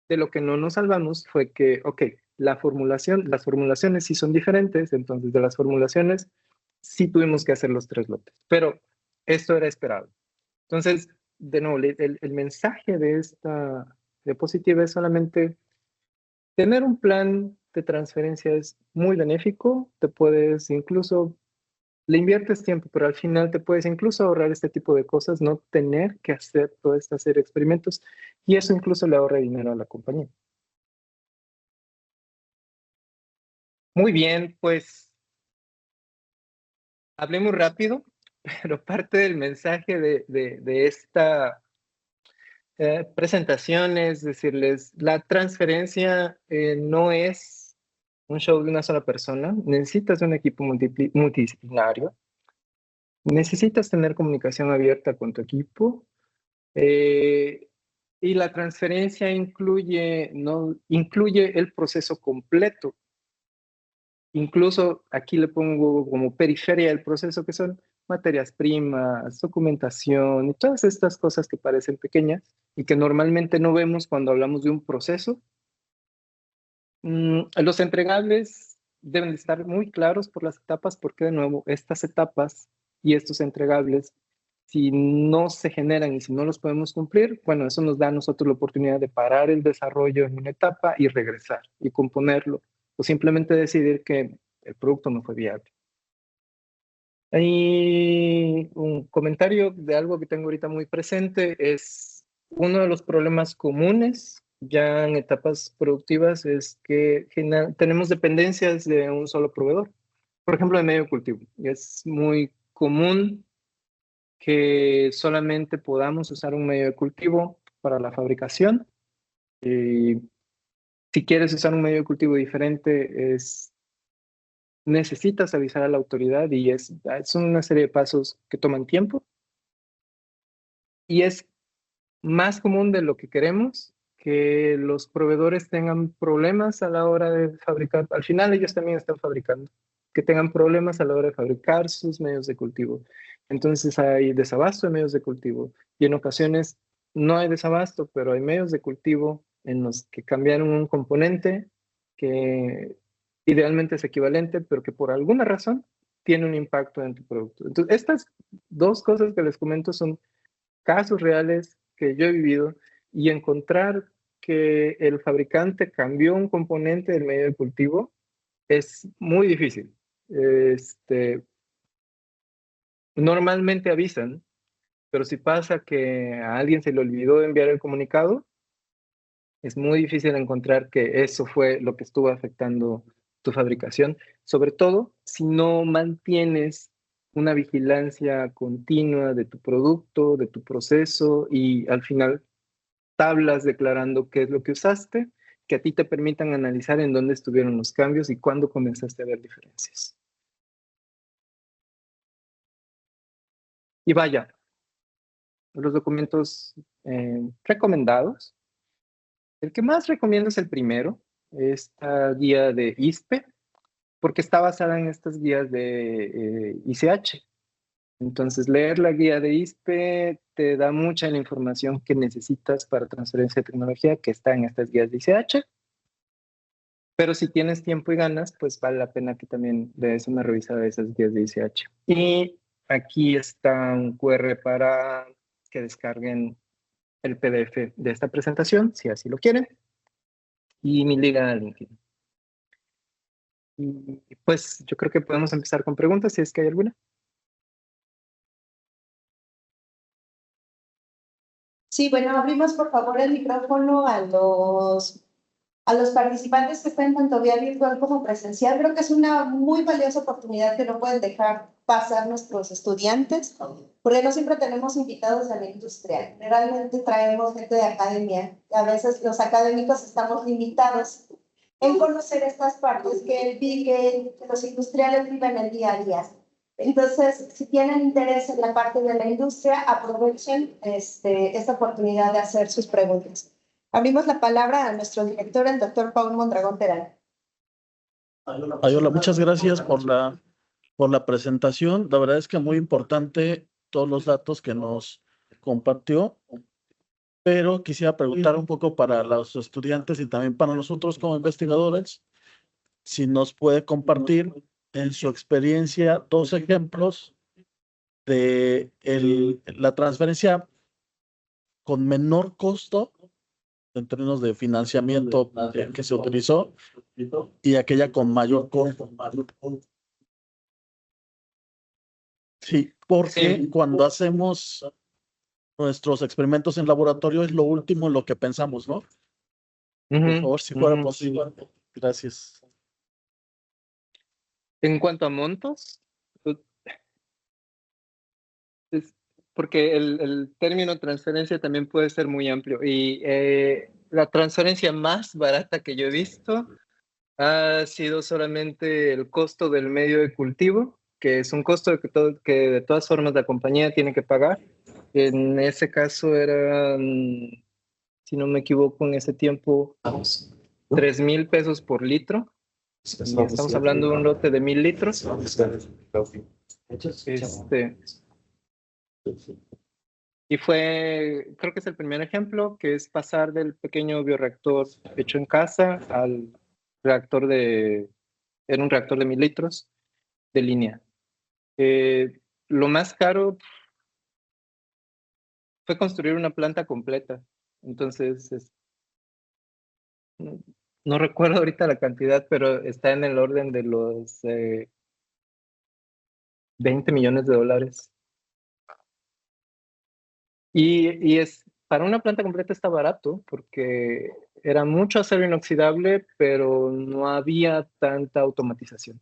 De lo que no nos salvamos fue que, ok, las formulaciones sí son diferentes, entonces de las formulaciones sí tuvimos que hacer los 3 lotes, pero esto era esperado. Entonces, de nuevo, el mensaje de esta diapositiva es solamente tener un plan de transferencia es muy benéfico, le inviertes tiempo, pero al final te puedes incluso ahorrar este tipo de cosas, no tener que hacer toda esta serie de experimentos, y eso incluso le ahorra dinero a la compañía. Muy bien, pues hablé muy rápido, pero parte del mensaje de esta presentación es decirles, la transferencia no es un show de una sola persona, necesitas un equipo multidisciplinario, necesitas tener comunicación abierta con tu equipo, y la transferencia incluye el proceso completo. Incluso aquí le pongo como periferia del proceso, que son materias primas, documentación y todas estas cosas que parecen pequeñas y que normalmente no vemos cuando hablamos de un proceso. Los entregables deben de estar muy claros por las etapas, porque de nuevo, estas etapas y estos entregables, si no se generan y si no los podemos cumplir, bueno, eso nos da a nosotros la oportunidad de parar el desarrollo en una etapa y regresar y componerlo, o simplemente decidir que el producto no fue viable. Hay un comentario de algo que tengo ahorita muy presente, es uno de los problemas comunes ya en etapas productivas es que tenemos dependencias de un solo proveedor. Por ejemplo, de medio cultivo. Es muy común que solamente podamos usar un medio de cultivo para la fabricación. Si quieres usar un medio de cultivo diferente, necesitas avisar a la autoridad y es una serie de pasos que toman tiempo y es más común de lo que queremos que los proveedores tengan problemas a la hora de fabricar. Al final ellos también están fabricando, que tengan problemas a la hora de fabricar sus medios de cultivo. Entonces hay desabasto de medios de cultivo y en ocasiones no hay desabasto, pero hay medios de cultivo en los que cambiaron un componente que idealmente es equivalente, pero que por alguna razón tiene un impacto en tu producto. Entonces, estas dos cosas que les comento son casos reales que yo he vivido y encontrar que el fabricante cambió un componente del medio de cultivo es muy difícil. Normalmente avisan, pero si pasa que a alguien se le olvidó enviar el comunicado, es muy difícil encontrar que eso fue lo que estuvo afectando tu fabricación, sobre todo si no mantienes una vigilancia continua de tu producto, de tu proceso y al final tablas declarando qué es lo que usaste, que a ti te permitan analizar en dónde estuvieron los cambios y cuándo comenzaste a ver diferencias. Y vaya, los documentos recomendados. El que más recomiendo es el primero, esta guía de ISPE, porque está basada en estas guías de ICH. Entonces, leer la guía de ISPE te da mucha de la información que necesitas para transferencia de tecnología que está en estas guías de ICH. Pero si tienes tiempo y ganas, pues vale la pena que también le des una revisada de esas guías de ICH. Y aquí está un QR para que descarguen el PDF de esta presentación, si así lo quieren, y mi liga a LinkedIn. Y pues yo creo que podemos empezar con preguntas, si es que hay alguna. Sí, bueno, abrimos por favor el micrófono a los participantes que están tanto vía virtual como presencial. Creo que es una muy valiosa oportunidad que no pueden dejar pasar nuestros estudiantes, porque no siempre tenemos invitados de la industria. Generalmente traemos gente de academia. A veces los académicos estamos limitados en conocer estas partes que los industriales viven el día a día. Entonces, si tienen interés en la parte de la industria, aprovechen esta oportunidad de hacer sus preguntas. Abrimos la palabra a nuestro director, el doctor Paul Mondragón Terán. Ayola, muchas gracias por la presentación. La verdad es que muy importante todos los datos que nos compartió, pero quisiera preguntar un poco para los estudiantes y también para nosotros como investigadores, si nos puede compartir en su experiencia 2 ejemplos de la transferencia con menor costo en términos de financiamiento que se utilizó y aquella con mayor costo. Sí, porque cuando hacemos nuestros experimentos en laboratorio es lo último en lo que pensamos, ¿no? Por favor, si fuera posible. Gracias. En cuanto a montos, porque el término transferencia también puede ser muy amplio y la transferencia más barata que yo he visto ha sido solamente el costo del medio de cultivo, que es un costo que de todas formas la compañía tiene que pagar. En ese caso eran, si no me equivoco, en ese tiempo, 3,000 pesos por litro. Y estamos hablando de un lote de 1,000 litros. Y creo que es el primer ejemplo, que es pasar del pequeño bioreactor hecho en casa al era un reactor de 1,000 litros de línea. Lo más caro fue construir una planta completa. Entonces, no recuerdo ahorita la cantidad, pero está en el orden de los 20 millones de dólares. Y para una planta completa está barato, porque era mucho acero inoxidable, pero no había tanta automatización.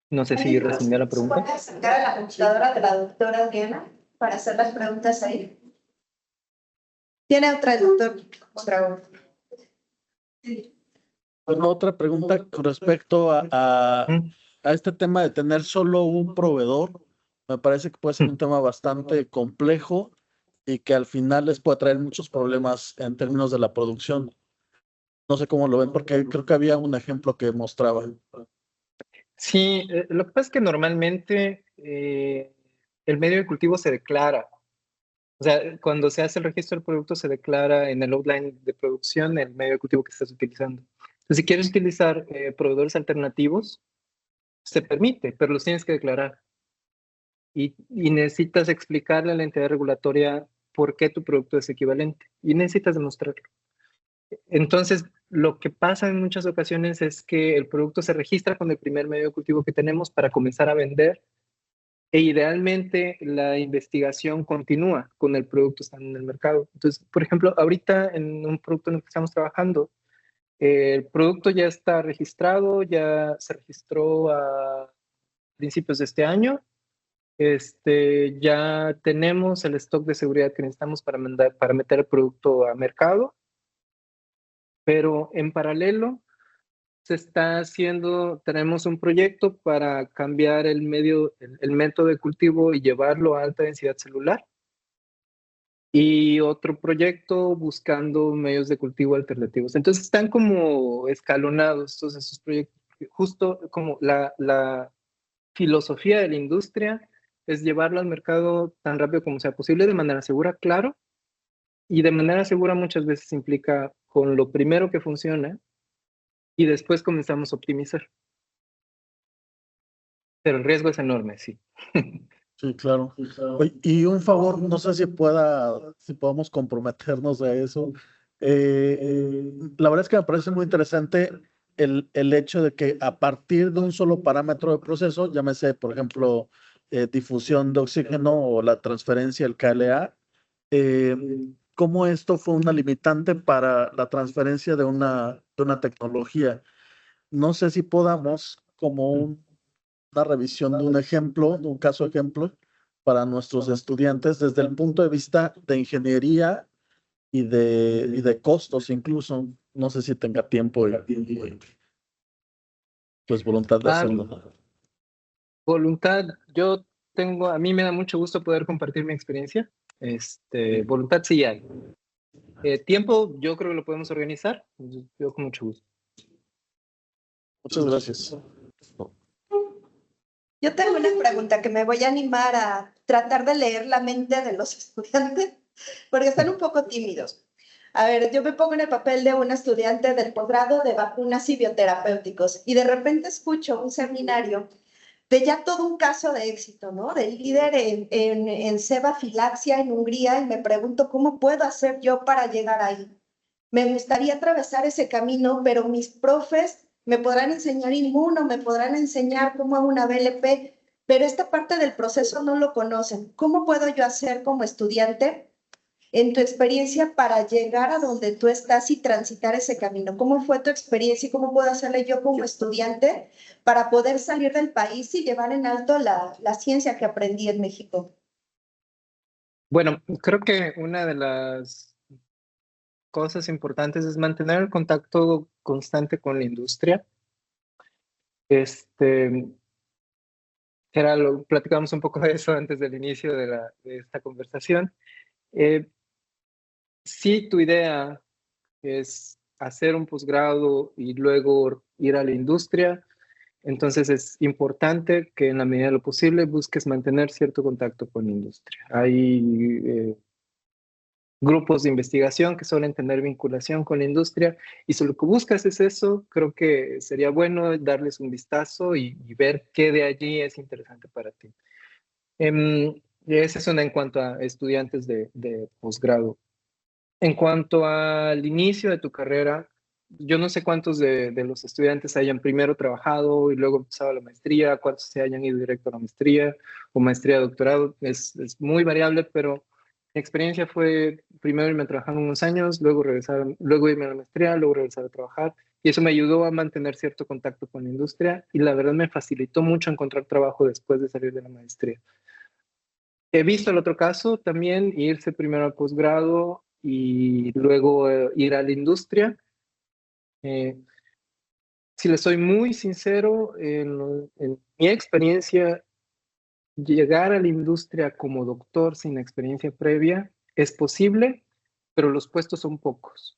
No sé si respondí a la ¿Se pregunta. puede acercar a la computadora de la doctora Adriana para hacer las preguntas ahí? Tiene otra el doctor Mondragón. Bueno, otra pregunta con respecto a este tema de tener solo un proveedor. Me parece que puede ser un tema bastante complejo y que al final les puede traer muchos problemas en términos de la producción. No sé cómo lo ven, porque creo que había un ejemplo que mostraba. Sí, lo que pasa es que normalmente el medio de cultivo se declara. O sea, cuando se hace el registro del producto, se declara en el outline de producción el medio de cultivo que estás utilizando. Entonces, si quieres utilizar proveedores alternativos, se permite, pero los tienes que declarar. Y necesitas explicarle a la entidad regulatoria por qué tu producto es equivalente. Y necesitas demostrarlo. Entonces, lo que pasa en muchas ocasiones es que el producto se registra con el primer medio de cultivo que tenemos para comenzar a vender e idealmente la investigación continúa con el producto estando en el mercado. Entonces, por ejemplo, ahorita en un producto en el que estamos trabajando, el producto ya está registrado, ya se registró a principios de este año. Ya tenemos el stock de seguridad que necesitamos para meter el producto a mercado, pero en paralelo se está haciendo, tenemos un proyecto para cambiar el método de cultivo y llevarlo a alta densidad celular. Y otro proyecto buscando medios de cultivo alternativos. Entonces están como escalonados todos esos proyectos. Justo como la filosofía de la industria es llevarlo al mercado tan rápido como sea posible, de manera segura, claro, y de manera segura muchas veces implica con lo primero que funciona y después comenzamos a optimizar. Pero el riesgo es enorme, sí. Sí, claro. Oye, y un favor, no sé si podamos comprometernos a eso. La verdad es que me parece muy interesante el hecho de que a partir de un solo parámetro de proceso, llámese, por ejemplo, difusión de oxígeno o la transferencia del KLA, eh, cómo esto fue una limitante para la transferencia de una tecnología. No sé si podamos, como una revisión de un ejemplo, de un caso ejemplo, para nuestros estudiantes desde el punto de vista de ingeniería y de costos incluso. No sé si tenga tiempo y, pues voluntad de hacerlo. Voluntad, a mí me da mucho gusto poder compartir mi experiencia. Voluntad sí hay. Tiempo, yo creo que lo podemos organizar. Yo con mucho gusto. Muchas gracias. Yo tengo una pregunta que me voy a animar a tratar de leer la mente de los estudiantes, porque están un poco tímidos. A ver, yo me pongo en el papel de una estudiante del posgrado de vacunas y bioterapéuticos y de repente escucho un seminario de ya todo un caso de éxito, ¿no? Del líder en cebafilaxia en Hungría y me pregunto cómo puedo hacer yo para llegar ahí. Me gustaría atravesar ese camino, pero mis profes me podrán enseñar inmuno, me podrán enseñar cómo hago una BLP, pero esta parte del proceso no lo conocen. ¿Cómo puedo yo hacer como estudiante, en tu experiencia, para llegar a donde tú estás y transitar ese camino? ¿Cómo fue tu experiencia y cómo puedo hacerle yo como estudiante para poder salir del país y llevar en alto la ciencia que aprendí en México? Bueno, creo que una de las cosas importantes es mantener el contacto constante con la industria. Platicamos un poco de eso antes del inicio de esta conversación. Si tu idea es hacer un posgrado y luego ir a la industria, entonces es importante que en la medida de lo posible busques mantener cierto contacto con la industria. Hay grupos de investigación que suelen tener vinculación con la industria y si lo que buscas es eso, creo que sería bueno darles un vistazo y ver qué de allí es interesante para ti. Esa es una en cuanto a estudiantes de posgrado. En cuanto al inicio de tu carrera, yo no sé cuántos de los estudiantes hayan primero trabajado y luego empezado la maestría, cuántos se hayan ido directo a la maestría o maestría doctorado. Es muy variable, pero mi experiencia fue primero irme a trabajar unos años, luego irme a la maestría, luego regresar a trabajar Y eso me ayudó a mantener cierto contacto con la industria y la verdad me facilitó mucho encontrar trabajo después de salir de la maestría. He visto el otro caso también, irse primero al posgrado y luego ir a la industria. Si le soy muy sincero, en mi experiencia, llegar a la industria como doctor sin experiencia previa es posible, pero los puestos son pocos.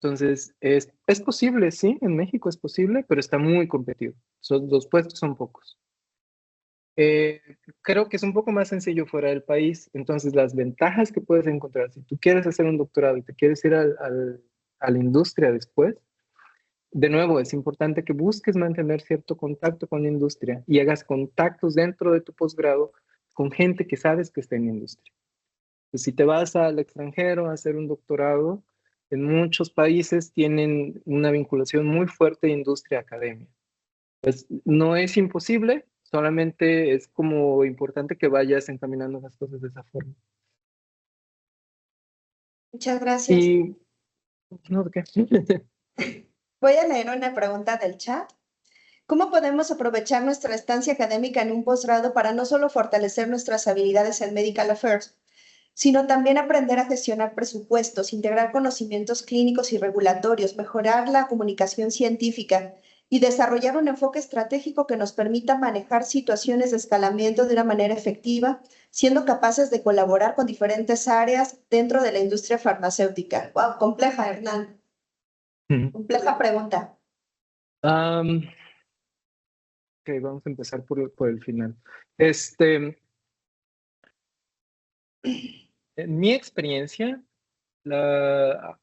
Entonces, es posible, sí, en México es posible, pero está muy competido. Los puestos son pocos. Creo que es un poco más sencillo fuera del país. Entonces, las ventajas que puedes encontrar, si tú quieres hacer un doctorado y te quieres ir a la industria después, de nuevo, es importante que busques mantener cierto contacto con la industria y hagas contactos dentro de tu posgrado con gente que sabes que está en la industria. Pues si te vas al extranjero a hacer un doctorado, en muchos países tienen una vinculación muy fuerte de industria-academia. Pues no es imposible, solamente es como importante que vayas encaminando las cosas de esa forma. Muchas gracias. Y, no, ¿de qué? Voy a leer una pregunta del chat. ¿Cómo podemos aprovechar nuestra estancia académica en un posgrado para no solo fortalecer nuestras habilidades en Medical Affairs, sino también aprender a gestionar presupuestos, integrar conocimientos clínicos y regulatorios, mejorar la comunicación científica y desarrollar un enfoque estratégico que nos permita manejar situaciones de escalamiento de una manera efectiva, siendo capaces de colaborar con diferentes áreas dentro de la industria farmacéutica? Wow, compleja, Hernán. Compleja pregunta. Ok, vamos a empezar por el final. En mi experiencia,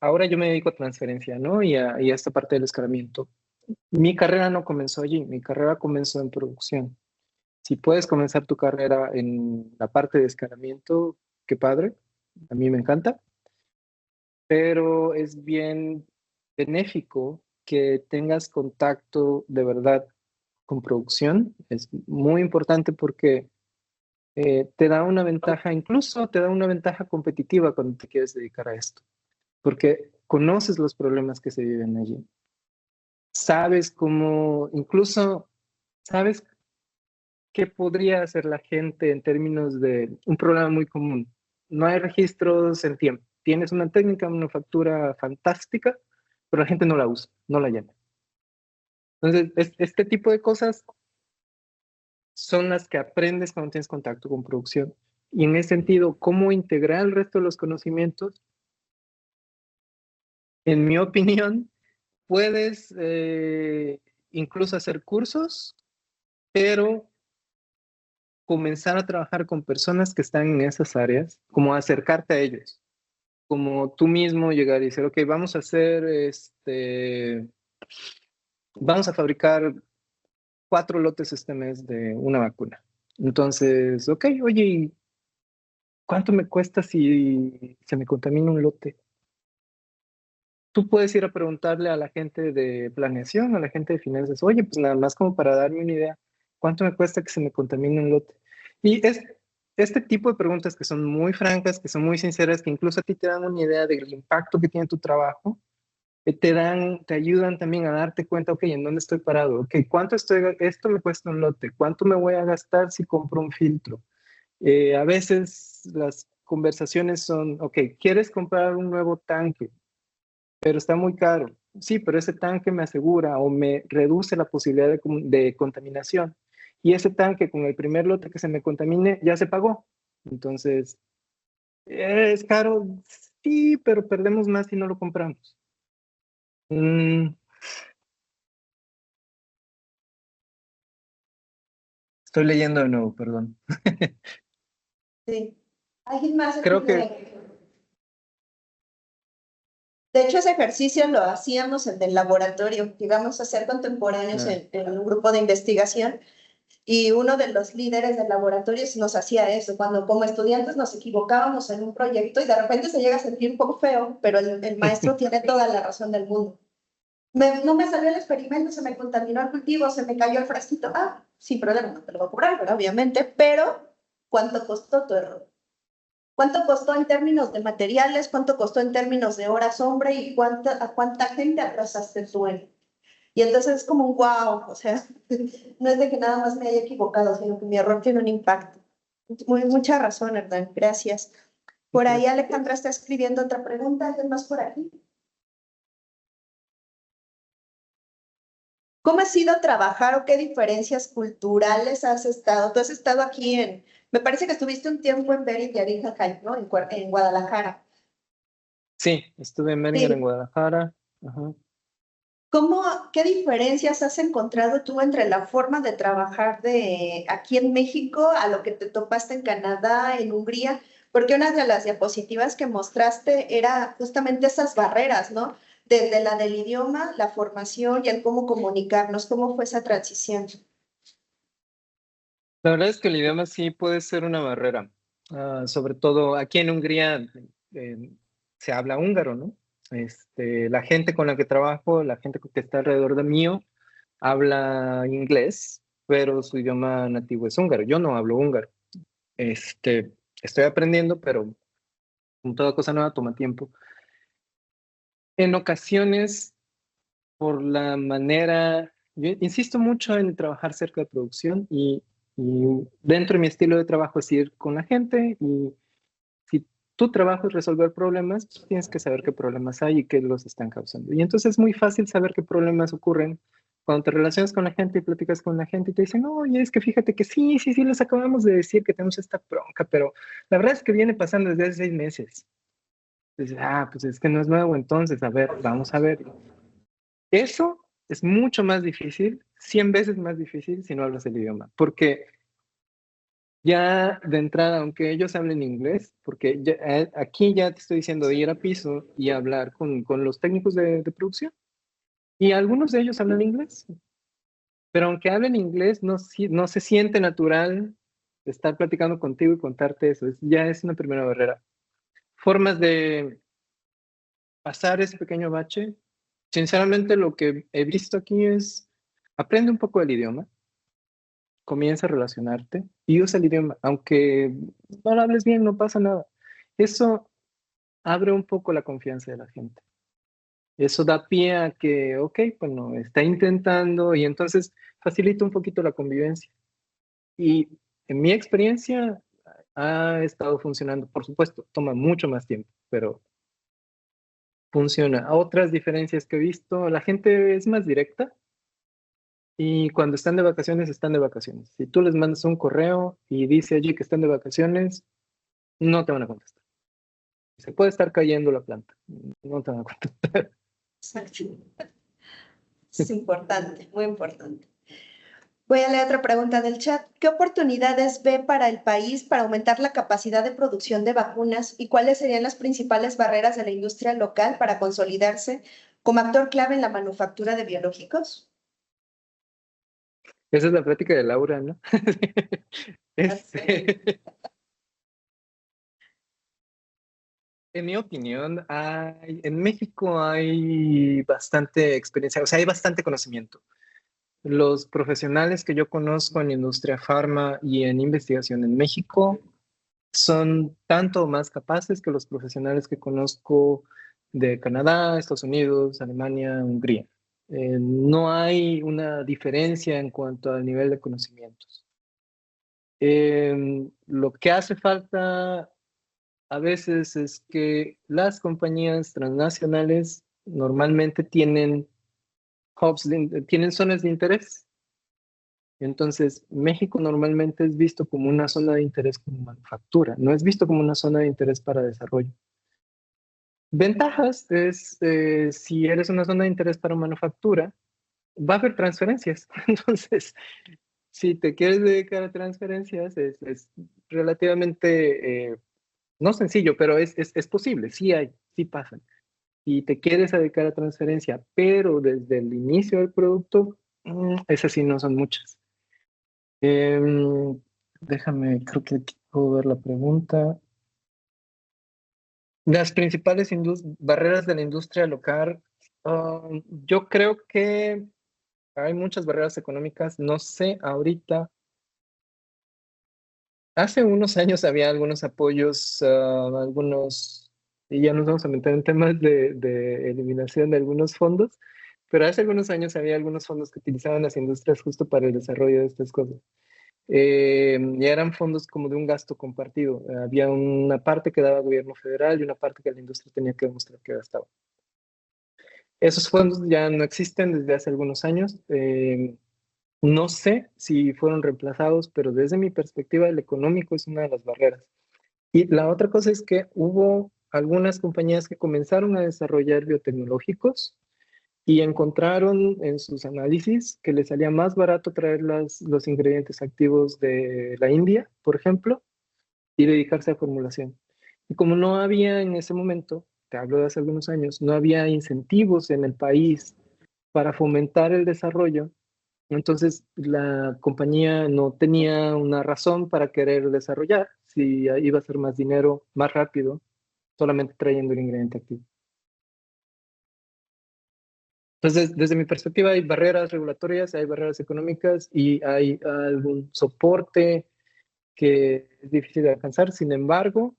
ahora yo me dedico a transferencia, ¿no? Y a esta parte del escalamiento. Mi carrera no comenzó allí, mi carrera comenzó en producción. Si puedes comenzar tu carrera en la parte de escalamiento, qué padre, a mí me encanta, pero es bien benéfico que tengas contacto de verdad con producción. Es muy importante porque te da una ventaja, incluso te da una ventaja competitiva cuando te quieres dedicar a esto, porque conoces los problemas que se viven allí. Sabes cómo, incluso sabes qué podría hacer la gente en términos de un problema muy común. No hay registros en tiempo. Tienes una técnica de manufactura fantástica, pero la gente no la usa, no la llama. Entonces, este tipo de cosas son las que aprendes cuando tienes contacto con producción. Y en ese sentido, cómo integrar el resto de los conocimientos, en mi opinión, puedes incluso hacer cursos, pero comenzar a trabajar con personas que están en esas áreas, como acercarte a ellos, como tú mismo llegar y decir, ok, vamos a hacer, vamos a fabricar 4 lotes este mes de una vacuna. Entonces, ok, oye, ¿y cuánto me cuesta si se me contamina un lote? Tú puedes ir a preguntarle a la gente de planeación, a la gente de finanzas, oye, pues nada más como para darme una idea, ¿cuánto me cuesta que se me contamine un lote? Y es este tipo de preguntas que son muy francas, que son muy sinceras, que incluso a ti te dan una idea del impacto que tiene tu trabajo, te ayudan también a darte cuenta, ok, ¿en dónde estoy parado? Ok, esto me cuesta un lote, ¿cuánto me voy a gastar si compro un filtro? A veces las conversaciones son, ok, ¿quieres comprar un nuevo tanque? Pero está muy caro. Sí, pero ese tanque me asegura o me reduce la posibilidad de contaminación. Y ese tanque con el primer lote que se me contamine ya se pagó. Entonces, ¿es caro? Sí, pero perdemos más si no lo compramos. Mm, estoy leyendo de nuevo, perdón. Sí. ¿Alguien más? Creo que... De hecho, ese ejercicio lo hacíamos en el laboratorio. Llegamos a ser contemporáneos en un grupo de investigación y uno de los líderes del laboratorio nos hacía eso. Cuando como estudiantes nos equivocábamos en un proyecto y de repente se llega a sentir un poco feo, pero el maestro tiene toda la razón del mundo. No me salió el experimento, se me contaminó el cultivo, se me cayó el frasquito. Ah, sin problema, no te lo voy a cobrar, pero obviamente, pero ¿cuánto costó tu error? ¿Cuánto costó en términos de materiales? ¿Cuánto costó en términos de horas hombre? ¿Y a cuánta gente atrasaste tú en? Y entonces es como un wow, o sea, no es de que nada más me haya equivocado, sino que mi error tiene un impacto. Mucha razón, Hernán, gracias. Por ahí Alejandra está escribiendo otra pregunta, ¿alguien más por aquí? ¿Cómo ha sido trabajar o qué diferencias culturales has estado? Tú has estado aquí me parece que estuviste un tiempo en Berit y Arija, ¿no? En Guadalajara. Sí, estuve en Mérida, en Sí. Guadalajara. Ajá. ¿Qué diferencias has encontrado tú entre la forma de trabajar de aquí en México a lo que te topaste en Canadá, en Hungría? Porque una de las diapositivas que mostraste era justamente esas barreras, ¿no? Desde la del idioma, la formación y el cómo comunicarnos. ¿Cómo fue esa transición? La verdad es que el idioma sí puede ser una barrera. Sobre todo aquí en Hungría eh, se habla húngaro, ¿no? La gente con la que trabajo, la gente que está alrededor de mío, habla inglés, pero su idioma nativo es húngaro. Yo no hablo húngaro. Estoy aprendiendo, pero como toda cosa nueva toma tiempo. En ocasiones, por la manera, yo insisto mucho en trabajar cerca de producción y dentro de mi estilo de trabajo es ir con la gente y si tu trabajo es resolver problemas, pues tienes que saber qué problemas hay y qué los están causando. Y entonces es muy fácil saber qué problemas ocurren cuando te relacionas con la gente y platicas con la gente y te dicen, oye, es que fíjate que sí, les acabamos de decir que tenemos esta bronca, pero la verdad es que viene pasando desde hace 6 meses. Dices, pues es que no es nuevo, entonces, a ver, vamos a ver. Eso es mucho más difícil, 100 veces más difícil si no hablas el idioma, porque ya de entrada, aunque ellos hablen inglés, porque aquí ya te estoy diciendo de ir a piso y hablar con los técnicos de producción, y algunos de ellos hablan inglés, pero aunque hablen inglés, no se siente natural estar platicando contigo y contarte eso, ya es una primera barrera. Formas de pasar ese pequeño bache, sinceramente lo que he visto aquí es, aprende un poco el idioma, comienza a relacionarte y usa el idioma, aunque no lo hables bien, no pasa nada. Eso abre un poco la confianza de la gente. Eso da pie a que, ok, bueno, está intentando y entonces facilita un poquito la convivencia. Y en mi experiencia ha estado funcionando. Por supuesto, toma mucho más tiempo, pero funciona. Otras diferencias que he visto, la gente es más directa y cuando están de vacaciones, están de vacaciones. Si tú les mandas un correo y dice allí que están de vacaciones, no te van a contestar. Se puede estar cayendo la planta, no te van a contestar. Exacto. Es importante, muy importante. Voy a leer otra pregunta del chat. ¿Qué oportunidades ve para el país para aumentar la capacidad de producción de vacunas y cuáles serían las principales barreras de la industria local para consolidarse como actor clave en la manufactura de biológicos? Esa es la plática de Laura, ¿no? Este, en mi opinión, en México hay bastante experiencia, o sea, hay bastante conocimiento. Los profesionales que yo conozco en industria farma y en investigación en México son tanto más capaces que los profesionales que conozco de Canadá, Estados Unidos, Alemania, Hungría. No hay una diferencia en cuanto al nivel de conocimientos. Lo que hace falta a veces es que las compañías transnacionales normalmente tienen tienen zonas de interés. Entonces, México normalmente es visto como una zona de interés como manufactura, no es visto como una zona de interés para desarrollo. Ventajas es, si eres una zona de interés para manufactura, va a haber transferencias. Entonces, si te quieres dedicar a transferencias, es relativamente, no sencillo, pero es posible, sí hay, sí pasan. Si te quieres dedicar a transferencia, pero desde el inicio del producto, esas sí no son muchas. Em, Déjame, creo que aquí puedo ver la pregunta. Las principales barreras de la industria local, yo creo que hay muchas barreras económicas. No sé ahorita Hace unos años había algunos apoyos, y ya nos vamos a meter en temas de eliminación de algunos fondos, pero hace algunos años había algunos fondos que utilizaban las industrias justo para el desarrollo de estas cosas. Y eran fondos como de un gasto compartido. Había una parte que daba el gobierno federal y una parte que la industria tenía que demostrar que gastaba. Esos fondos ya no existen desde hace algunos años. No sé si fueron reemplazados, pero desde mi perspectiva, el económico es una de las barreras. Y la otra cosa es que hubo algunas compañías que comenzaron a desarrollar biotecnológicos y encontraron en sus análisis que les salía más barato traer los ingredientes activos de la India, por ejemplo, y dedicarse a formulación. Y como no había en ese momento, te hablo de hace algunos años, no había incentivos en el país para fomentar el desarrollo, entonces la compañía no tenía una razón para querer desarrollar si iba a ser más dinero más rápido solamente trayendo el ingrediente activo. Entonces, desde mi perspectiva, hay barreras regulatorias, hay barreras económicas y hay algún soporte que es difícil de alcanzar. Sin embargo,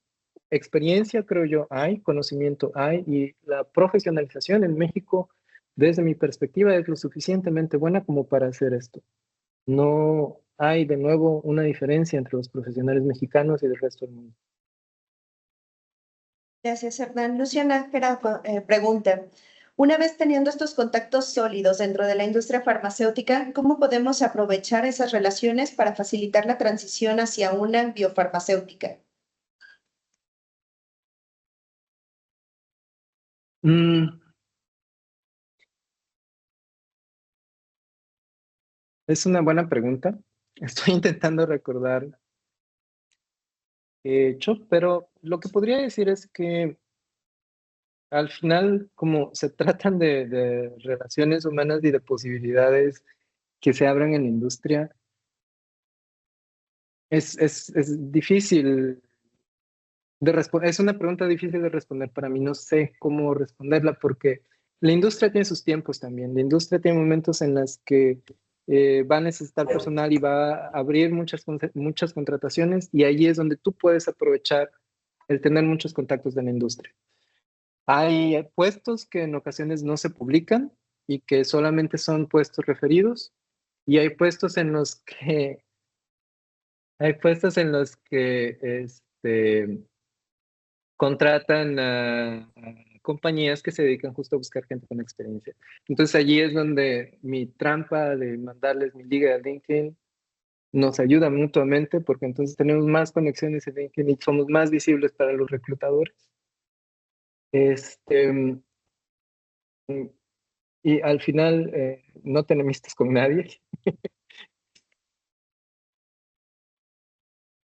experiencia, creo yo, hay, conocimiento hay, y la profesionalización en México, desde mi perspectiva, es lo suficientemente buena como para hacer esto. No hay, de nuevo, una diferencia entre los profesionales mexicanos y el resto del mundo. Gracias, Hernán. Luciana Gerardo pregunta, una vez teniendo estos contactos sólidos dentro de la industria farmacéutica, ¿cómo podemos aprovechar esas relaciones para facilitar la transición hacia una biofarmacéutica? Es una buena pregunta. Estoy intentando recordar qué he hecho, pero lo que podría decir es que al final, como se tratan de relaciones humanas y de posibilidades que se abran en la industria, es difícil de responder. Es una pregunta difícil de responder para mí. No sé cómo responderla porque la industria tiene sus tiempos también. La industria tiene momentos en los que va a necesitar personal y va a abrir muchas contrataciones y ahí es donde tú puedes aprovechar el tener muchos contactos de la industria. Hay puestos que en ocasiones no se publican y que solamente son puestos referidos y hay puestos en los que contratan a compañías que se dedican justo a buscar gente con experiencia. Entonces allí es donde mi trampa de mandarles mi liga de LinkedIn nos ayuda mutuamente porque entonces tenemos más conexiones en LinkedIn y somos más visibles para los reclutadores. Este, y al final no te enemistas con nadie.